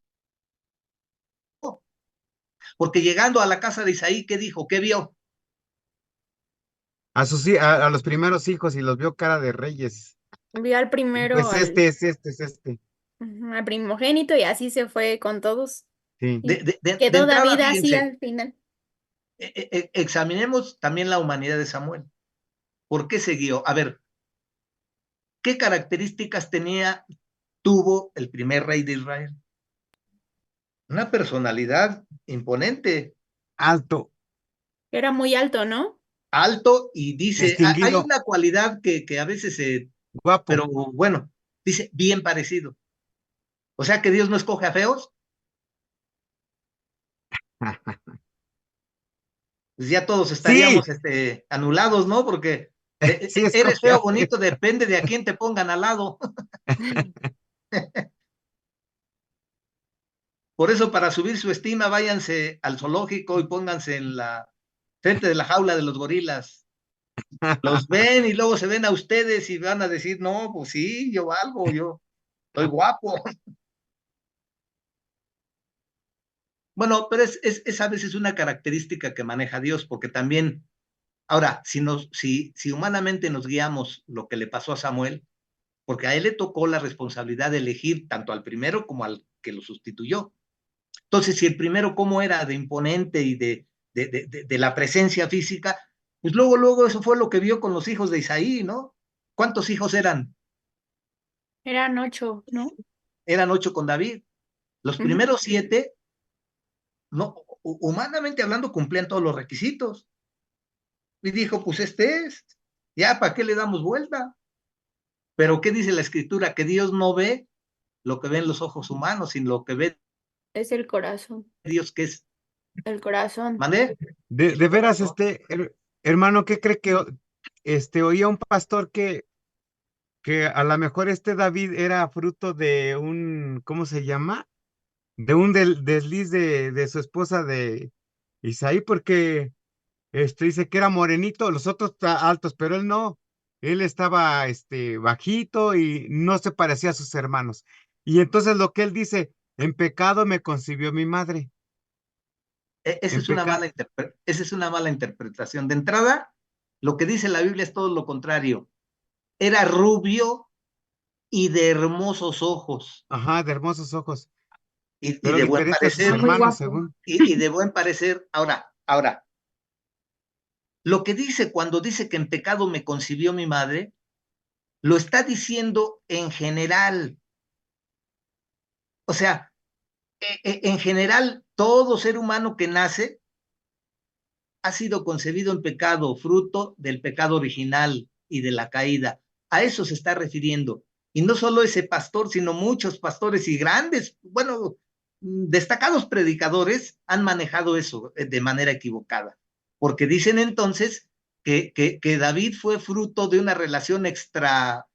Porque llegando a la casa de Isaí, ¿qué dijo? ¿Qué vio? A los primeros hijos y los vio cara de reyes. Vio al primero, Pues es este. al primogénito y así se fue con todos. Sí. Y De quedó entrada, David así fíjense, al final. examinemos también la humanidad de Samuel. ¿Por qué siguió? A ver, ¿qué características tuvo el primer rey de Israel? Una personalidad imponente, Alto, Era muy alto, ¿no? alto, y dice, hay distinguido, una cualidad que a veces, guapo. pero bueno, dice, bien parecido. O sea que Dios no escoge a feos, pues ya todos Sí, estaríamos anulados, ¿no? Porque sí eres escoge feo, a feo. bonito, depende de a quién te pongan al lado. Por eso, para subir su estima, váyanse al zoológico y pónganse en la frente de la jaula de los gorilas. Los ven y luego se ven a ustedes y van a decir, no, pues sí, yo valgo, yo soy guapo. Bueno, pero es a veces una característica que maneja Dios, porque también, ahora, si humanamente nos guiamos lo que le pasó a Samuel, porque a él le tocó la responsabilidad de elegir tanto al primero como al que lo sustituyó. Entonces, si el primero cómo era de imponente y de la presencia física, pues luego eso fue lo que vio con los hijos de Isaí, ¿no? ¿Cuántos hijos eran? Eran 8, ¿no? Eran 8 con David. Los Ujú. primeros 7, no, humanamente hablando, cumplían todos los requisitos. Y dijo, pues ya, ¿para qué le damos vuelta? Pero ¿qué dice la escritura? Que Dios no ve lo que ven los ojos humanos, sino lo que ve Es el corazón. Dios, que es, El corazón. ¿vale? De veras, ¿No? hermano, ¿qué cree que oía un pastor que a lo mejor David era fruto de un, ¿cómo se llama? De un desliz de su esposa de Isaí, porque dice que era morenito, los otros altos, pero él no. Él estaba bajito y no se parecía a sus hermanos. Y entonces lo que él dice, en pecado me concibió mi madre. Esa En esa es una mala interpretación. De entrada, lo que dice la Biblia es todo lo contrario. Era rubio y de hermosos ojos Ajá, de hermosos ojos, y pero de buen diferente a sus Era parecer muy hermanos, guapo. según. y de buen parecer. Ahora, lo que dice cuando dice que en pecado me concibió mi madre, lo está diciendo en general. O sea, en general, todo ser humano que nace ha sido concebido en pecado, fruto del pecado original y de la caída. A eso se está refiriendo. Y no solo ese pastor, sino muchos pastores y grandes, bueno, destacados predicadores han manejado eso de manera equivocada. Porque dicen entonces que David fue fruto de una relación extramarital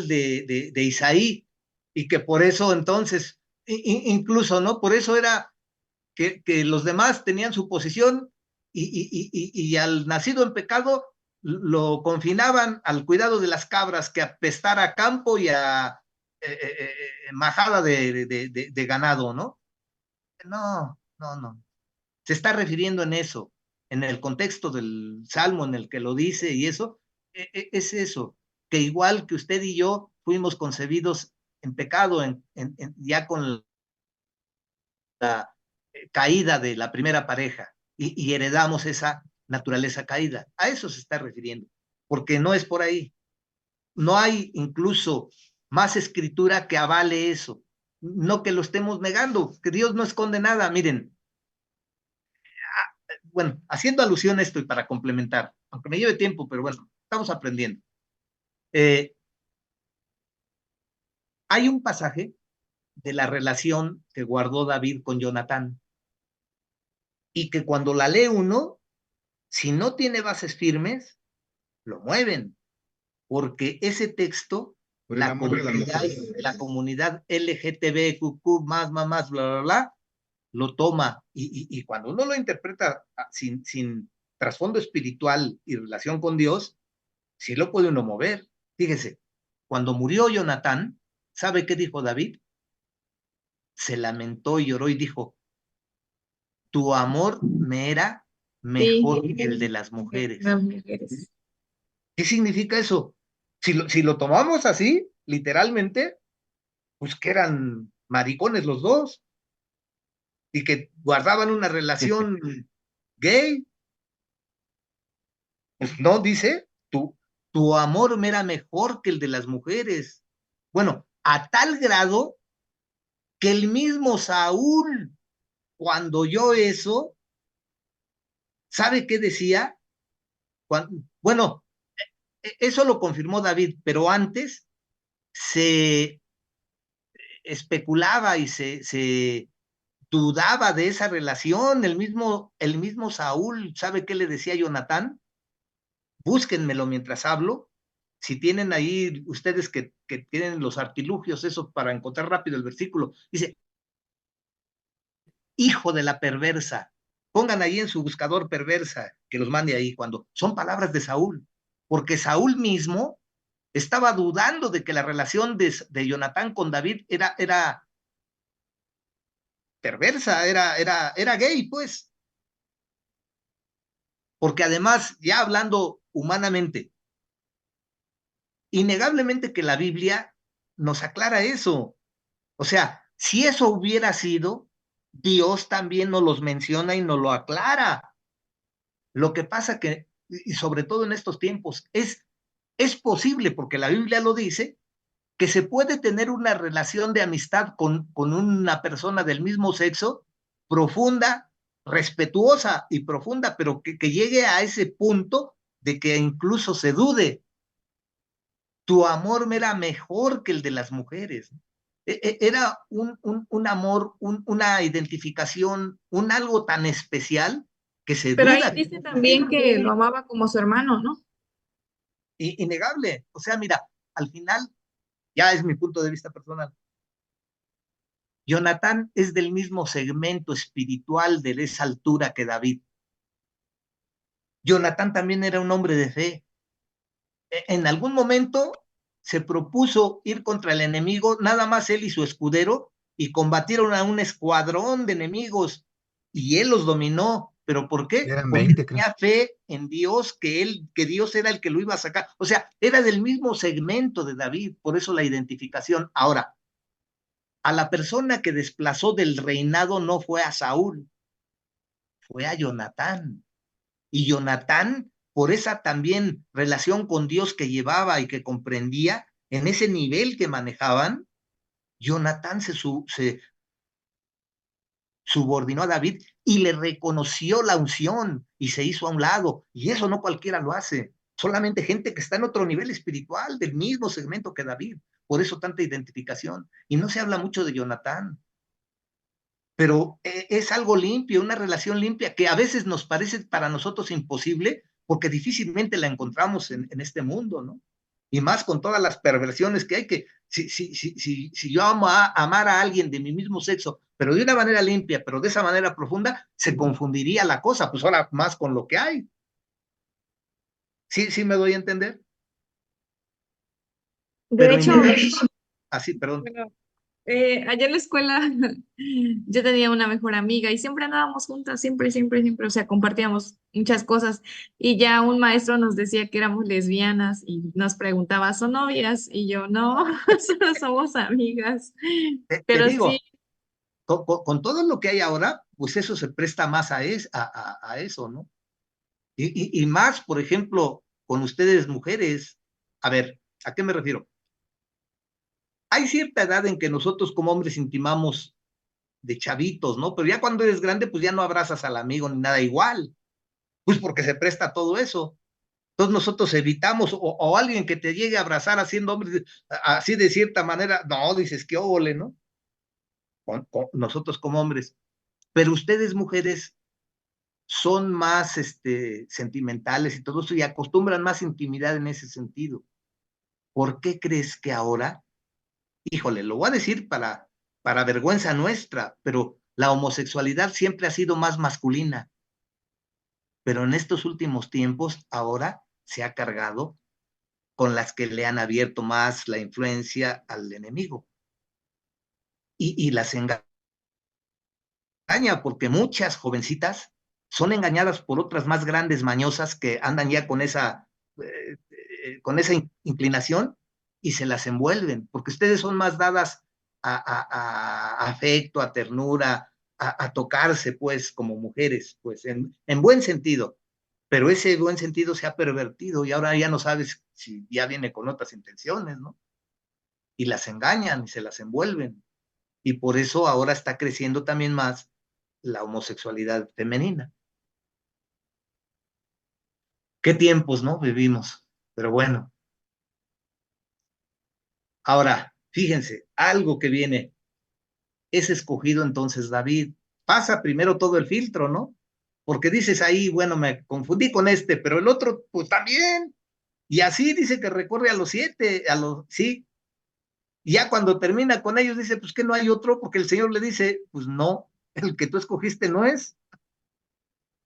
de Isaí y que por eso entonces, incluso, ¿no? Por eso era que los demás tenían su posición y al nacido en pecado lo confinaban al cuidado de las cabras, que apestara a campo y a majada de ganado, ¿no? No. Se está refiriendo en eso, en el contexto del salmo en el que lo dice y eso, es eso, que igual que usted y yo fuimos concebidos en pecado, ya con la caída de la primera pareja y heredamos esa naturaleza caída. A eso se está refiriendo, porque no es por ahí. No hay incluso más escritura que avale eso. No que lo estemos negando, que Dios no esconde nada. Miren, bueno, haciendo alusión a esto y para complementar, aunque me lleve tiempo, pero bueno, estamos aprendiendo. Hay un pasaje de la relación que guardó David con Jonatán y que cuando la lee uno, si no tiene bases firmes, lo mueven, porque ese texto, Por el amor de las mujeres. la comunidad LGTBQ+, bla, bla, bla, lo toma, y cuando uno lo interpreta sin trasfondo espiritual y relación con Dios, sí lo puede uno mover. Fíjese, cuando murió Jonatán, ¿sabe qué dijo David? Se lamentó y lloró y dijo, tu amor me era mejor Sí, que el de las mujeres. las mujeres. ¿Qué significa eso? Si lo tomamos así, literalmente, pues que eran maricones los dos y que guardaban una relación gay. Pues no, dice, tu amor me era mejor que el de las mujeres. Bueno, a tal grado que el mismo Saúl, cuando oyó eso, ¿sabe qué decía? Bueno, eso lo confirmó David, pero antes se especulaba y se dudaba de esa relación. El mismo Saúl, ¿sabe qué le decía a Jonatán? Búsquenmelo mientras hablo. Si tienen ahí ustedes que tienen los artilugios, eso para encontrar rápido el versículo, dice, hijo de la perversa. Pongan ahí en su buscador perversa, que los mande ahí, cuando son palabras de Saúl, porque Saúl mismo estaba dudando de que la relación de Jonatán con David era perversa, era gay, pues. Porque además, ya hablando humanamente, innegablemente que la Biblia nos aclara eso. O sea, si eso hubiera sido, Dios también nos los menciona y nos lo aclara. Lo que pasa que, y sobre todo en estos tiempos, es posible, porque la Biblia lo dice, que se puede tener una relación de amistad con una persona del mismo sexo profunda, respetuosa y profunda, pero que llegue a ese punto de que incluso se dude. Tu amor me era mejor que el de las mujeres. Era un amor, una identificación, un algo tan especial que se Pero ahí duda. dice también que lo amaba como su hermano, ¿no? Innegable. O sea, mira, al final, ya es mi punto de vista personal. Jonatán es del mismo segmento espiritual de esa altura que David. Jonatán también era un hombre de fe. En algún momento se propuso ir contra el enemigo, nada más él y su escudero, y combatieron a un escuadrón de enemigos, y él los dominó. ¿Pero por qué? Eran Porque 20, creo. tenía fe en Dios, que Dios era el que lo iba a sacar. O sea, era del mismo segmento de David, por eso la identificación. Ahora, a la persona que desplazó del reinado no fue a Saúl, fue a Jonatán. Y Jonatán, por esa también relación con Dios que llevaba y que comprendía, en ese nivel que manejaban, Jonatán se subordinó a David y le reconoció la unción y se hizo a un lado. Y eso no cualquiera lo hace, solamente gente que está en otro nivel espiritual, del mismo segmento que David. Por eso tanta identificación. Y no se habla mucho de Jonatán, pero es algo limpio, una relación limpia que a veces nos parece para nosotros imposible porque difícilmente la encontramos en este mundo, ¿no? Y más con todas las perversiones que hay, que si yo amar a alguien de mi mismo sexo, pero de una manera limpia, pero de esa manera profunda, se confundiría la cosa, pues ahora más con lo que hay. ¿Sí me doy a entender? De Pero hecho, así, perdón. bueno, allá en la escuela yo tenía una mejor amiga y siempre andábamos juntas, siempre, siempre, siempre, o sea, compartíamos muchas cosas y ya un maestro nos decía que éramos lesbianas y nos preguntaba, ¿son novias? Y yo, no, solo somos amigas, Te pero sí, digo, con todo lo que hay ahora, pues eso se presta más a eso, ¿no? Y más, por ejemplo, con ustedes mujeres. A ver, ¿a qué me refiero? Hay cierta edad en que nosotros como hombres intimamos de chavitos, ¿no? Pero ya cuando eres grande, pues ya no abrazas al amigo ni nada igual. Pues porque se presta a todo eso. Entonces nosotros evitamos, o alguien que te llegue a abrazar haciendo hombre, así de cierta manera, no, dices, qué óvole, ¿no? Nosotros como hombres. Pero ustedes, mujeres, son más sentimentales y todo eso y acostumbran más intimidad en ese sentido. ¿Por qué crees que ahora, híjole, lo voy a decir para vergüenza nuestra, pero la homosexualidad siempre ha sido más masculina, pero en estos últimos tiempos ahora se ha cargado con las que le han abierto más la influencia al enemigo y las engaña porque muchas jovencitas son engañadas por otras más grandes mañosas que andan ya con esa inclinación y se las envuelven, porque ustedes son más dadas a afecto, a ternura, a tocarse, pues, como mujeres, pues, en buen sentido. Pero ese buen sentido se ha pervertido y ahora ya no sabes si ya viene con otras intenciones, ¿no? Y las engañan y se las envuelven. Y por eso ahora está creciendo también más la homosexualidad femenina. ¿Qué tiempos, no? Vivimos. Pero bueno. Ahora, fíjense, algo que viene. Es escogido entonces David. Pasa primero todo el filtro, ¿no? Porque dices ahí, bueno, me confundí con pero el otro, pues también. Y así dice que recorre a los 7, sí. Y ya cuando termina con ellos dice, pues que no hay otro, porque el Señor le dice, pues no, el que tú escogiste no es.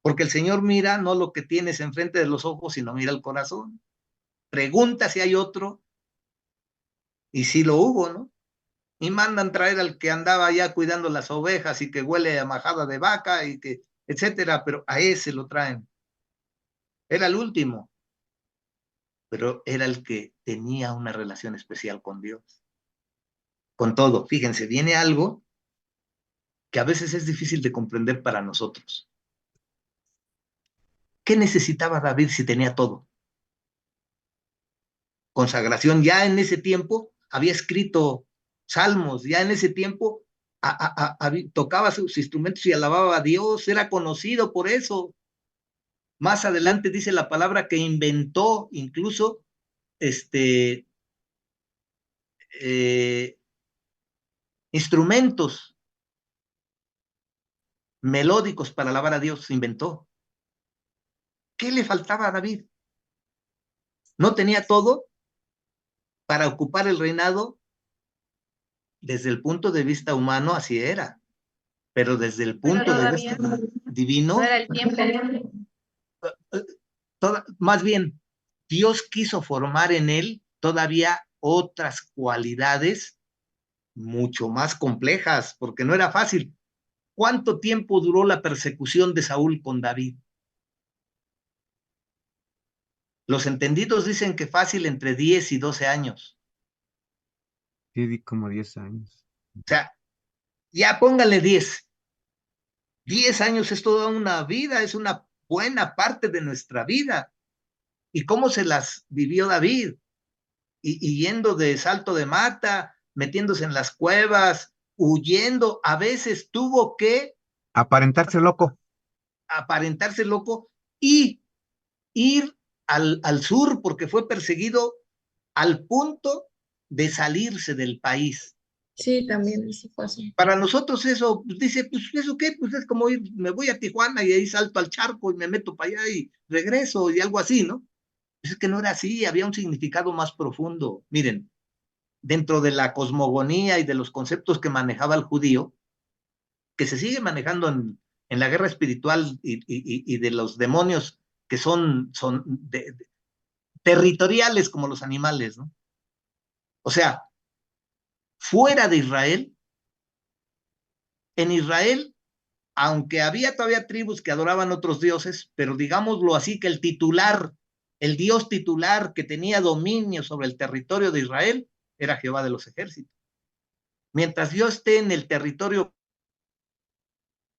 Porque el Señor mira no lo que tienes enfrente de los ojos, sino mira el corazón. Pregunta si hay otro, y sí lo hubo, ¿no? Y mandan traer al que andaba ya cuidando las ovejas y que huele a majada de vaca y que, etcétera, pero a ese lo traen. Era el último, pero era el que tenía una relación especial con Dios. Con todo, fíjense, viene algo que a veces es difícil de comprender para nosotros. ¿Qué necesitaba David si tenía todo? Consagración, ya en ese tiempo había escrito salmos, ya en ese tiempo tocaba sus instrumentos y alababa a Dios, era conocido por eso. Más adelante dice la palabra que inventó incluso instrumentos melódicos para alabar a Dios, inventó. ¿Qué le faltaba a David? No tenía todo para ocupar el reinado. Desde el punto de vista humano, así era, pero desde el punto de vista divino, no era el tiempo. más bien, Dios quiso formar en él todavía otras cualidades mucho más complejas, porque no era fácil. ¿Cuánto tiempo duró la persecución de Saúl con David? Los entendidos dicen que fácil entre 10 y 12 años. Sí, como 10 años. O sea, ya póngale 10. 10 años es toda una vida, es una buena parte de nuestra vida. ¿Y cómo se las vivió David? Y yendo de salto de mata, metiéndose en las cuevas, huyendo. A veces tuvo que Aparentarse loco. aparentarse loco y ir al sur porque fue perseguido al punto de salirse del país. Sí, también eso pasó. Para nosotros eso, pues, dice, pues eso qué, pues es como ir, me voy a Tijuana y ahí salto al charco y me meto para allá y regreso y algo así, ¿no? Pues es que no era así, había un significado más profundo. Miren, dentro de la cosmogonía y de los conceptos que manejaba el judío, que se sigue manejando en la guerra espiritual y de los demonios que son territoriales como los animales, ¿no? O sea, fuera de Israel, en Israel, aunque había todavía tribus que adoraban otros dioses, pero digámoslo así, que el titular, el dios titular que tenía dominio sobre el territorio de Israel, era Jehová de los ejércitos. Mientras yo esté en el territorio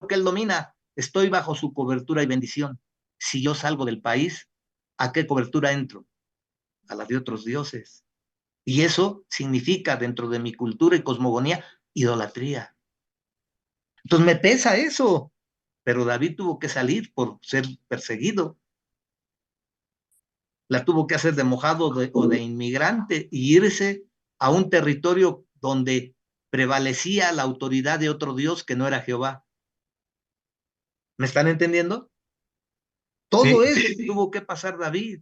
que él domina, estoy bajo su cobertura y bendición. Si yo salgo del país, ¿a qué cobertura entro? A la de otros dioses. Y eso significa, dentro de mi cultura y cosmogonía, idolatría. Entonces me pesa eso. pero David tuvo que salir por ser perseguido. La tuvo que hacer de mojado o de inmigrante y irse a un territorio donde prevalecía la autoridad de otro Dios que no era Jehová. ¿Me están entendiendo? Todo Sí. eso tuvo que pasar David.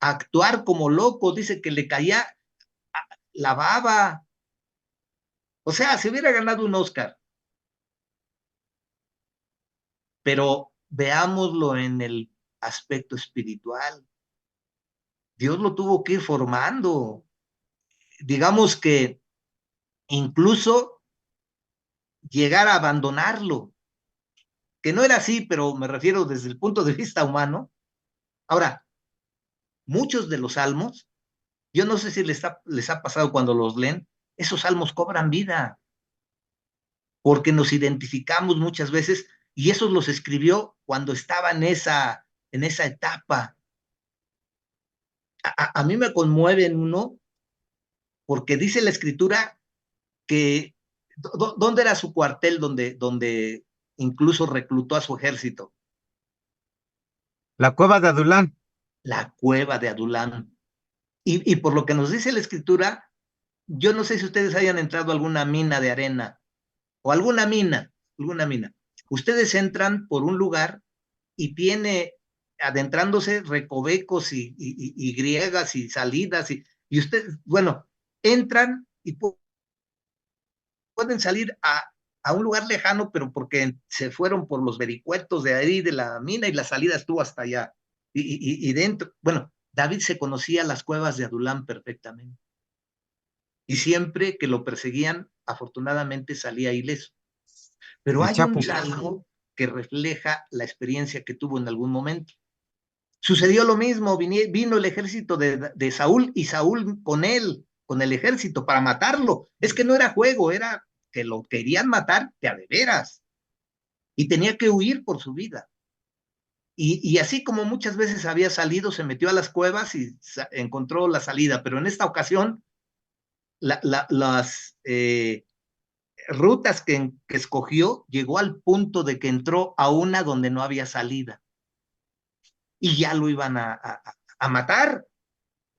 Actuar como loco, dice que le caía la baba. O sea, se hubiera ganado un Oscar. Pero veámoslo en el aspecto espiritual. Dios lo tuvo que ir formando. Digamos que incluso llegar a abandonarlo, que no era así, pero me refiero desde el punto de vista humano. Ahora, muchos de los salmos, yo no sé si les ha pasado cuando los leen, esos salmos cobran vida, porque nos identificamos muchas veces, y esos los escribió cuando estaba en esa etapa. A mí me conmueve en uno, porque dice la escritura que, ¿dónde era su cuartel donde incluso reclutó a su ejército? La cueva de Adulán. La cueva de Adulán. Y por lo que nos dice la escritura, yo no sé si ustedes hayan entrado a alguna mina de arena o alguna mina. Ustedes entran por un lugar y tiene adentrándose recovecos y griegas y salidas y ustedes, bueno, entran y pueden salir a un lugar lejano, pero porque se fueron por los vericuetos de ahí de la mina y la salida estuvo hasta allá. Y dentro, bueno, David se conocía las cuevas de Adulán perfectamente. Y siempre que lo perseguían, afortunadamente salía ileso. Pero El hay Chapo. un salmo que refleja la experiencia que tuvo en algún momento. Sucedió lo mismo, vino el ejército de Saúl y Saúl con él, con el ejército para matarlo. Es que no era juego, era que lo querían matar de a de veras. Y tenía que huir por su vida. Y así como muchas veces había salido, se metió a las cuevas y encontró la salida, pero en esta ocasión las rutas que escogió llegó al punto de que entró a una donde no había salida y ya lo iban a matar.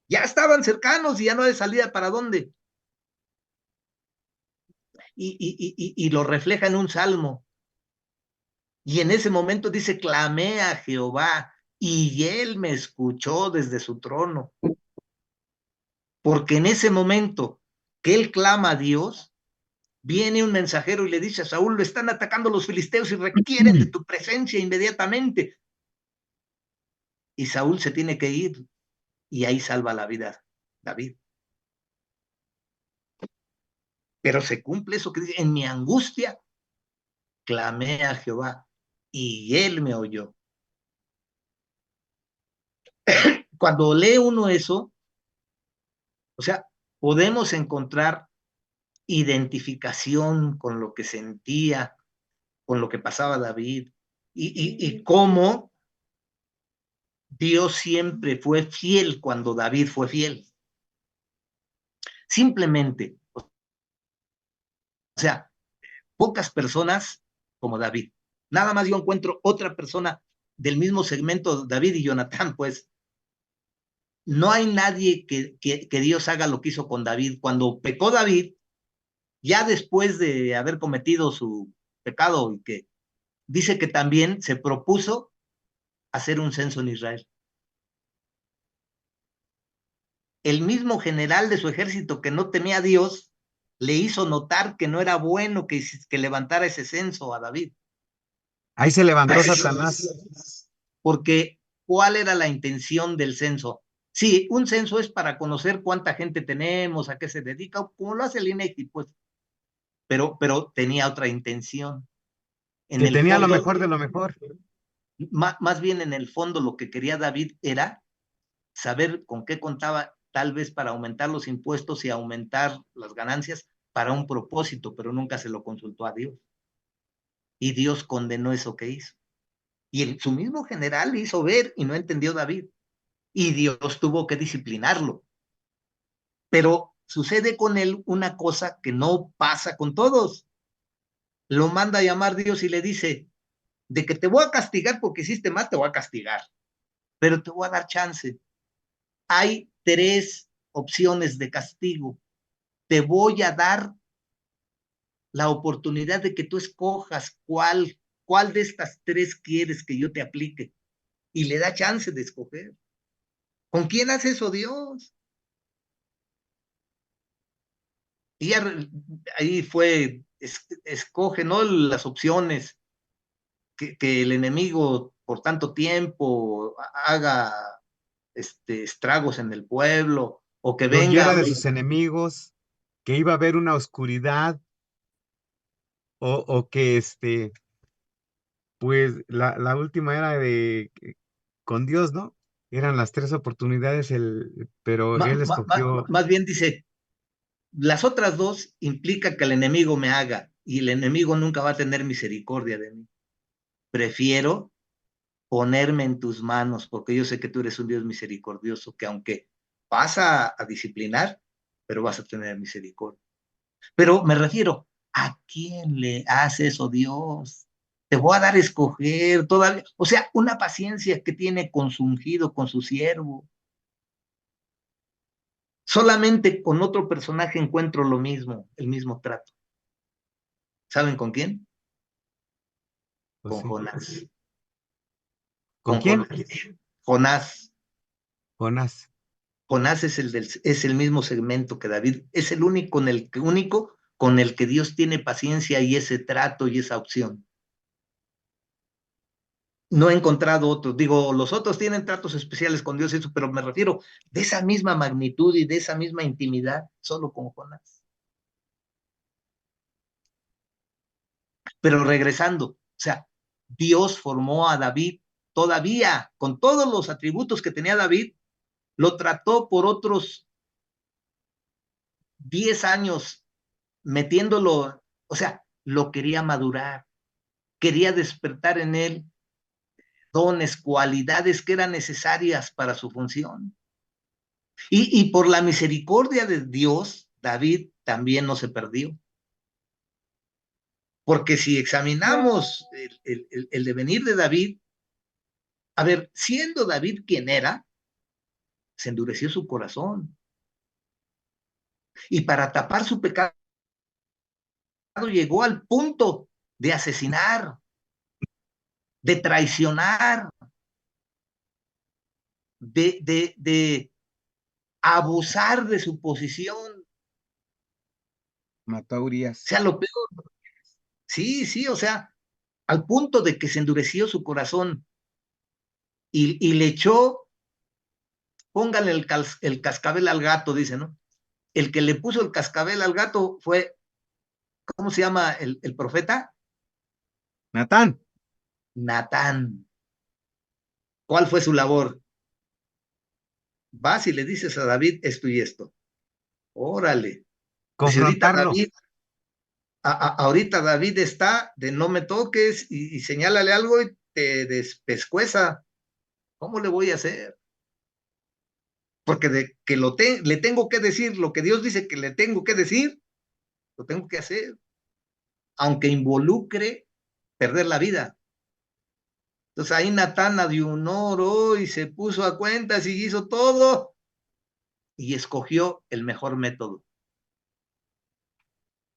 Ya estaban cercanos y ya no hay salida para dónde. Y lo refleja en un salmo. Y en ese momento dice, clamé a Jehová y él me escuchó desde su trono. Porque en ese momento que él clama a Dios, viene un mensajero y le dice a Saúl, lo están atacando los filisteos y requieren de tu presencia inmediatamente. Y Saúl se tiene que ir y ahí salva la vida David. Pero se cumple eso que dice, en mi angustia clamé a Jehová y él me oyó. Cuando lee uno eso, o sea, podemos encontrar identificación con lo que sentía, con lo que pasaba David y cómo Dios siempre fue fiel cuando David fue fiel. Simplemente, o sea, pocas personas como David. Nada más yo encuentro otra persona del mismo segmento, David y Jonatán, pues no hay nadie que Dios haga lo que hizo con David. Cuando pecó David, ya después de haber cometido su pecado, y que dice que también se propuso hacer un censo en Israel. El mismo general de su ejército que no temía a Dios, le hizo notar que no era bueno que levantara ese censo a David. Ahí se levantó Satanás. Porque, ¿cuál era la intención del censo? Sí, un censo es para conocer cuánta gente tenemos, a qué se dedica, como lo hace el INEGI, pues. Pero tenía otra intención. Que tenía lo mejor de lo mejor. Más bien en el fondo lo que quería David era saber con qué contaba, tal vez para aumentar los impuestos y aumentar las ganancias para un propósito, pero nunca se lo consultó a Dios. Y Dios condenó eso que hizo. Y su mismo general hizo ver y no entendió David. Y Dios tuvo que disciplinarlo. Pero sucede con él una cosa que no pasa con todos. lo manda a llamar Dios y le dice, de que te voy a castigar porque hiciste mal, te voy a castigar, pero te voy a dar chance. Hay 3 opciones de castigo. Te voy a dar la oportunidad de que tú escojas cuál de estas 3 quieres que yo te aplique. Y le da chance de escoger. ¿Con quién hace eso Dios? Y ahí fue, escoge, ¿no? Las opciones que el enemigo por tanto tiempo haga estragos en el pueblo, o que Lo oyera venga. de sus enemigos, que iba a haber una oscuridad, o que pues la última era con Dios, ¿no? Eran las 3 oportunidades, pero él escogió. Más bien dice, las otras 2 implica que el enemigo me haga, y el enemigo nunca va a tener misericordia de mí. Prefiero ponerme en tus manos, porque yo sé que tú eres un Dios misericordioso, que aunque vas a disciplinar, pero vas a tener misericordia. Pero me refiero, ¿a quién le hace eso Dios? Te voy a dar a escoger todavía, o sea, una paciencia que tiene con su ungido, con su siervo. Solamente con otro personaje encuentro lo mismo, el mismo trato. ¿Saben con quién? Pues Con sí. Jonás. ¿Con Con quién? Jonás. Jonás. Jonás es el mismo segmento que David, es el único con el que Dios tiene paciencia y ese trato y esa opción. No he encontrado otros, digo, los otros tienen tratos especiales con Dios, eso, pero me refiero de esa misma magnitud y de esa misma intimidad, solo con Jonás. Pero regresando, o sea, Dios formó a David todavía, con todos los atributos que tenía David, lo trató por otros 10 años, metiéndolo, o sea, lo quería madurar, quería despertar en él dones, cualidades que eran necesarias para su función. Y por la misericordia de Dios, David también no se perdió. Porque si examinamos el devenir de David, a ver, siendo David quien era, se endureció su corazón. Y para tapar su pecado, llegó al punto de asesinar, de traicionar, de abusar de su posición. Mató a O Urias. sea, lo peor. Sí, sí, o sea, al punto de que se endureció su corazón y le echó, póngale el cascabel al gato, dice, ¿no? El que le puso el cascabel al gato fue, ¿cómo se llama el profeta? Natán. Natán. ¿Cuál fue su labor? Vas y le dices a David esto y esto. Órale. Dice, Confrontarlo. ahorita David está de no me toques y señálale algo y te despescueza. ¿Cómo le voy a hacer? Porque de que le tengo que decir lo que Dios dice que le tengo que decir, lo tengo que hacer, aunque involucre perder la vida. Entonces ahí Natán ayunó, oró y se puso a cuentas y hizo todo y escogió el mejor método,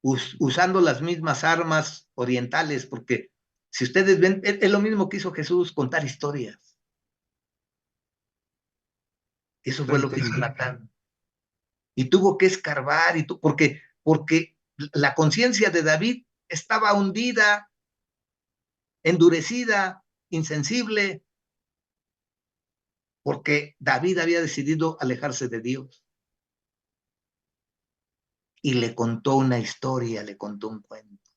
usando las mismas armas orientales, porque si ustedes ven, es lo mismo que hizo Jesús, contar historias. Eso fue lo que hizo Natán. Y tuvo que escarbar, porque la conciencia de David estaba hundida, endurecida, insensible, porque David había decidido alejarse de Dios. Y le contó una historia, le contó un cuento.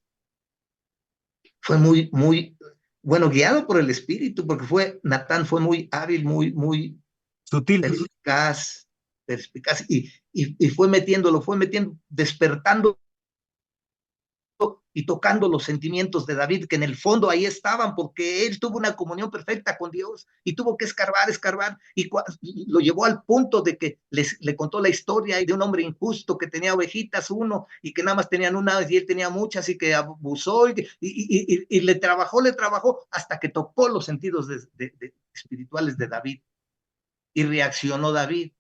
Fue muy, bueno, guiado por el Espíritu, porque Natán fue muy hábil, muy Sutil. perspicaz, y fue metiendo, despertando y tocando los sentimientos de David, que en el fondo ahí estaban, porque él tuvo una comunión perfecta con Dios y tuvo que escarbar, y lo llevó al punto de que le contó la historia de un hombre injusto que tenía ovejitas uno y que nada más tenían una y él tenía muchas y que abusó y le trabajó hasta que tocó los sentidos espirituales de David y reaccionó David.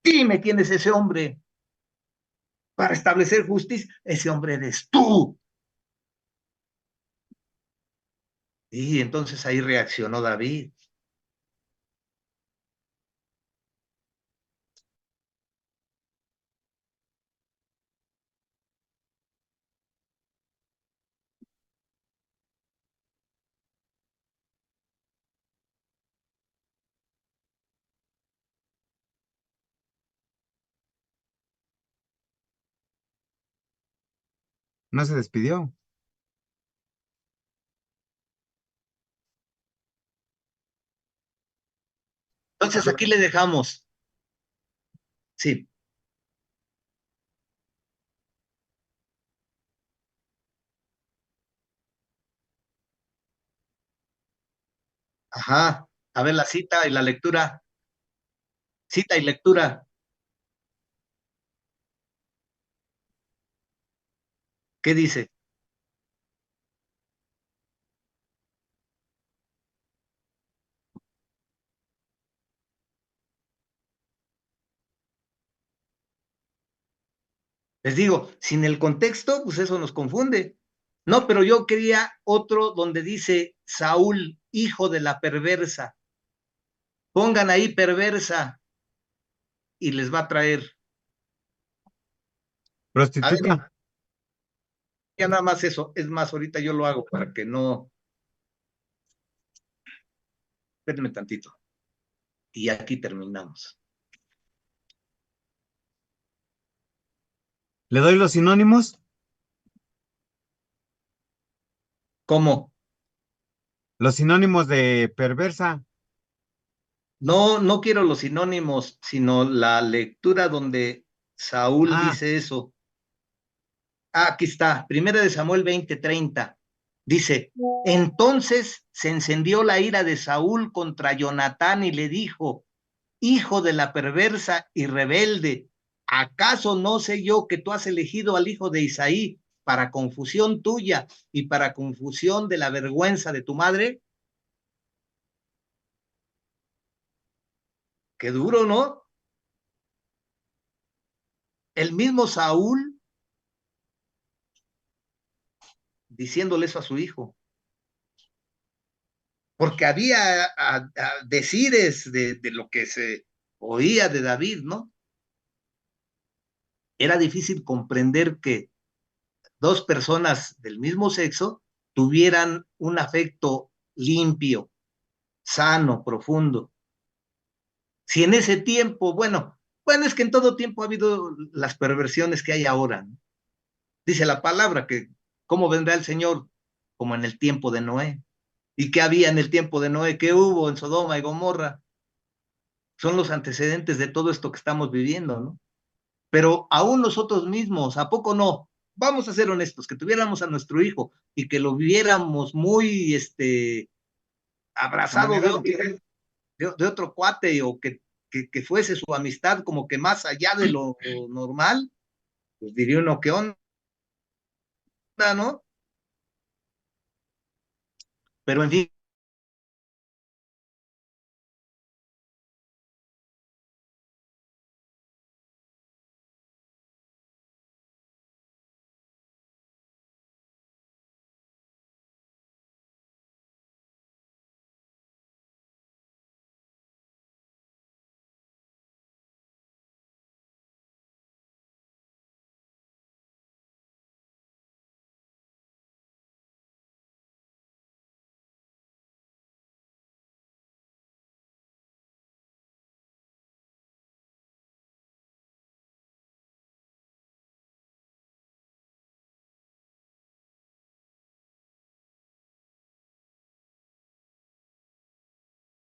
Dime quién es ese hombre para establecer justicia. Ese hombre eres tú. Y entonces ahí reaccionó David. No se despidió. Entonces aquí le dejamos. Sí. Ajá. A ver la cita y la lectura. Cita y lectura. ¿Qué dice? Les digo, sin el contexto, pues eso nos confunde. No, pero yo quería otro donde dice Saúl, hijo de la perversa. Pongan ahí perversa y les va a traer. A ver, Prostituta. ya nada más eso. Es más, ahorita yo lo hago para que no. Espérenme tantito. Y aquí terminamos. ¿Le doy los sinónimos? ¿Cómo? Los sinónimos de perversa. No, no quiero los sinónimos, sino la lectura donde Saúl Ah, dice eso. Ah, aquí está, 1 Samuel 20:30. Dice, entonces se encendió la ira de Saúl contra Jonatán y le dijo, hijo de la perversa y rebelde, ¿acaso no sé yo que tú has elegido al hijo de Isaí para confusión tuya y para confusión de la vergüenza de tu madre? Qué duro, ¿no? El mismo Saúl diciéndole eso a su hijo, porque había decires de lo que se oía de David, ¿no? Era difícil comprender que dos personas del mismo sexo tuvieran un afecto limpio, sano, profundo. Si en ese tiempo, bueno, es que en todo tiempo ha habido las perversiones que hay ahora, ¿no? Dice la palabra que cómo vendrá el Señor como en el tiempo de Noé. ¿Y qué había en el tiempo de Noé? ¿Qué hubo en Sodoma y Gomorra? Son los antecedentes de todo esto que estamos viviendo, ¿no? Pero aún nosotros mismos, ¿a poco no? Vamos a ser honestos, que tuviéramos a nuestro hijo y que lo viéramos muy, abrazado de otro cuate o que fuese su amistad como que más allá de lo normal, pues diría uno, ¿qué onda, no? Pero en fin,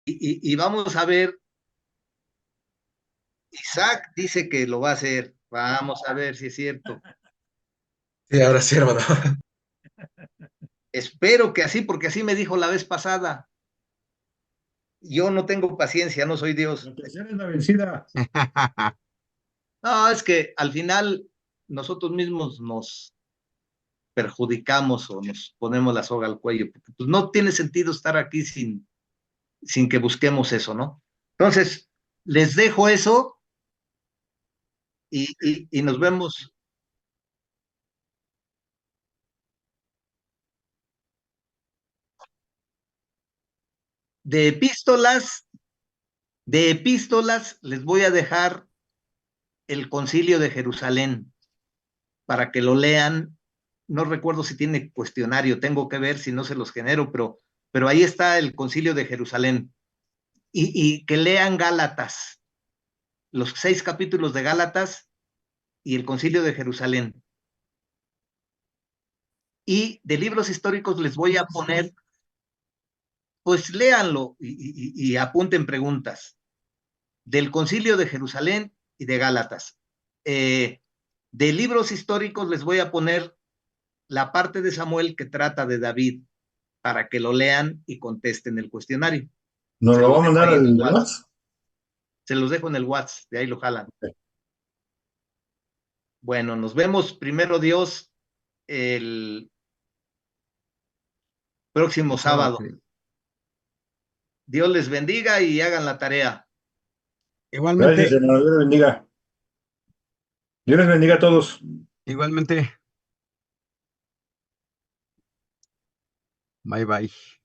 y vamos a ver, Isaac dice que lo va a hacer, vamos a ver si es cierto. Sí, ahora sí, hermano. Espero que así, porque así me dijo la vez pasada. Yo no tengo paciencia, no soy Dios. La tercera es la vencida. No, es que al final nosotros mismos nos perjudicamos o nos ponemos la soga al cuello, porque pues no tiene sentido estar aquí sin que busquemos eso, ¿no? Entonces, les dejo eso y nos vemos. De epístolas les voy a dejar el Concilio de Jerusalén para que lo lean. No recuerdo si tiene cuestionario, tengo que ver si no se los genero, pero ahí está el Concilio de Jerusalén. Y que lean Gálatas, los 6 capítulos de Gálatas y el Concilio de Jerusalén. Y de libros históricos les voy a poner, pues léanlo y apunten preguntas del Concilio de Jerusalén y de Gálatas. De libros históricos les voy a poner la parte de Samuel que trata de David para que lo lean y contesten el cuestionario. ¿Nos Se lo los va a dejo mandar ahí en al el WhatsApp. WhatsApp? Se los dejo en el WhatsApp, de ahí lo jalan. Bueno, nos vemos primero Dios el próximo sábado. Dios les bendiga y hagan la tarea. Igualmente, Gracias, hermano. Dios les bendiga. Dios les bendiga a todos. igualmente. Bye bye.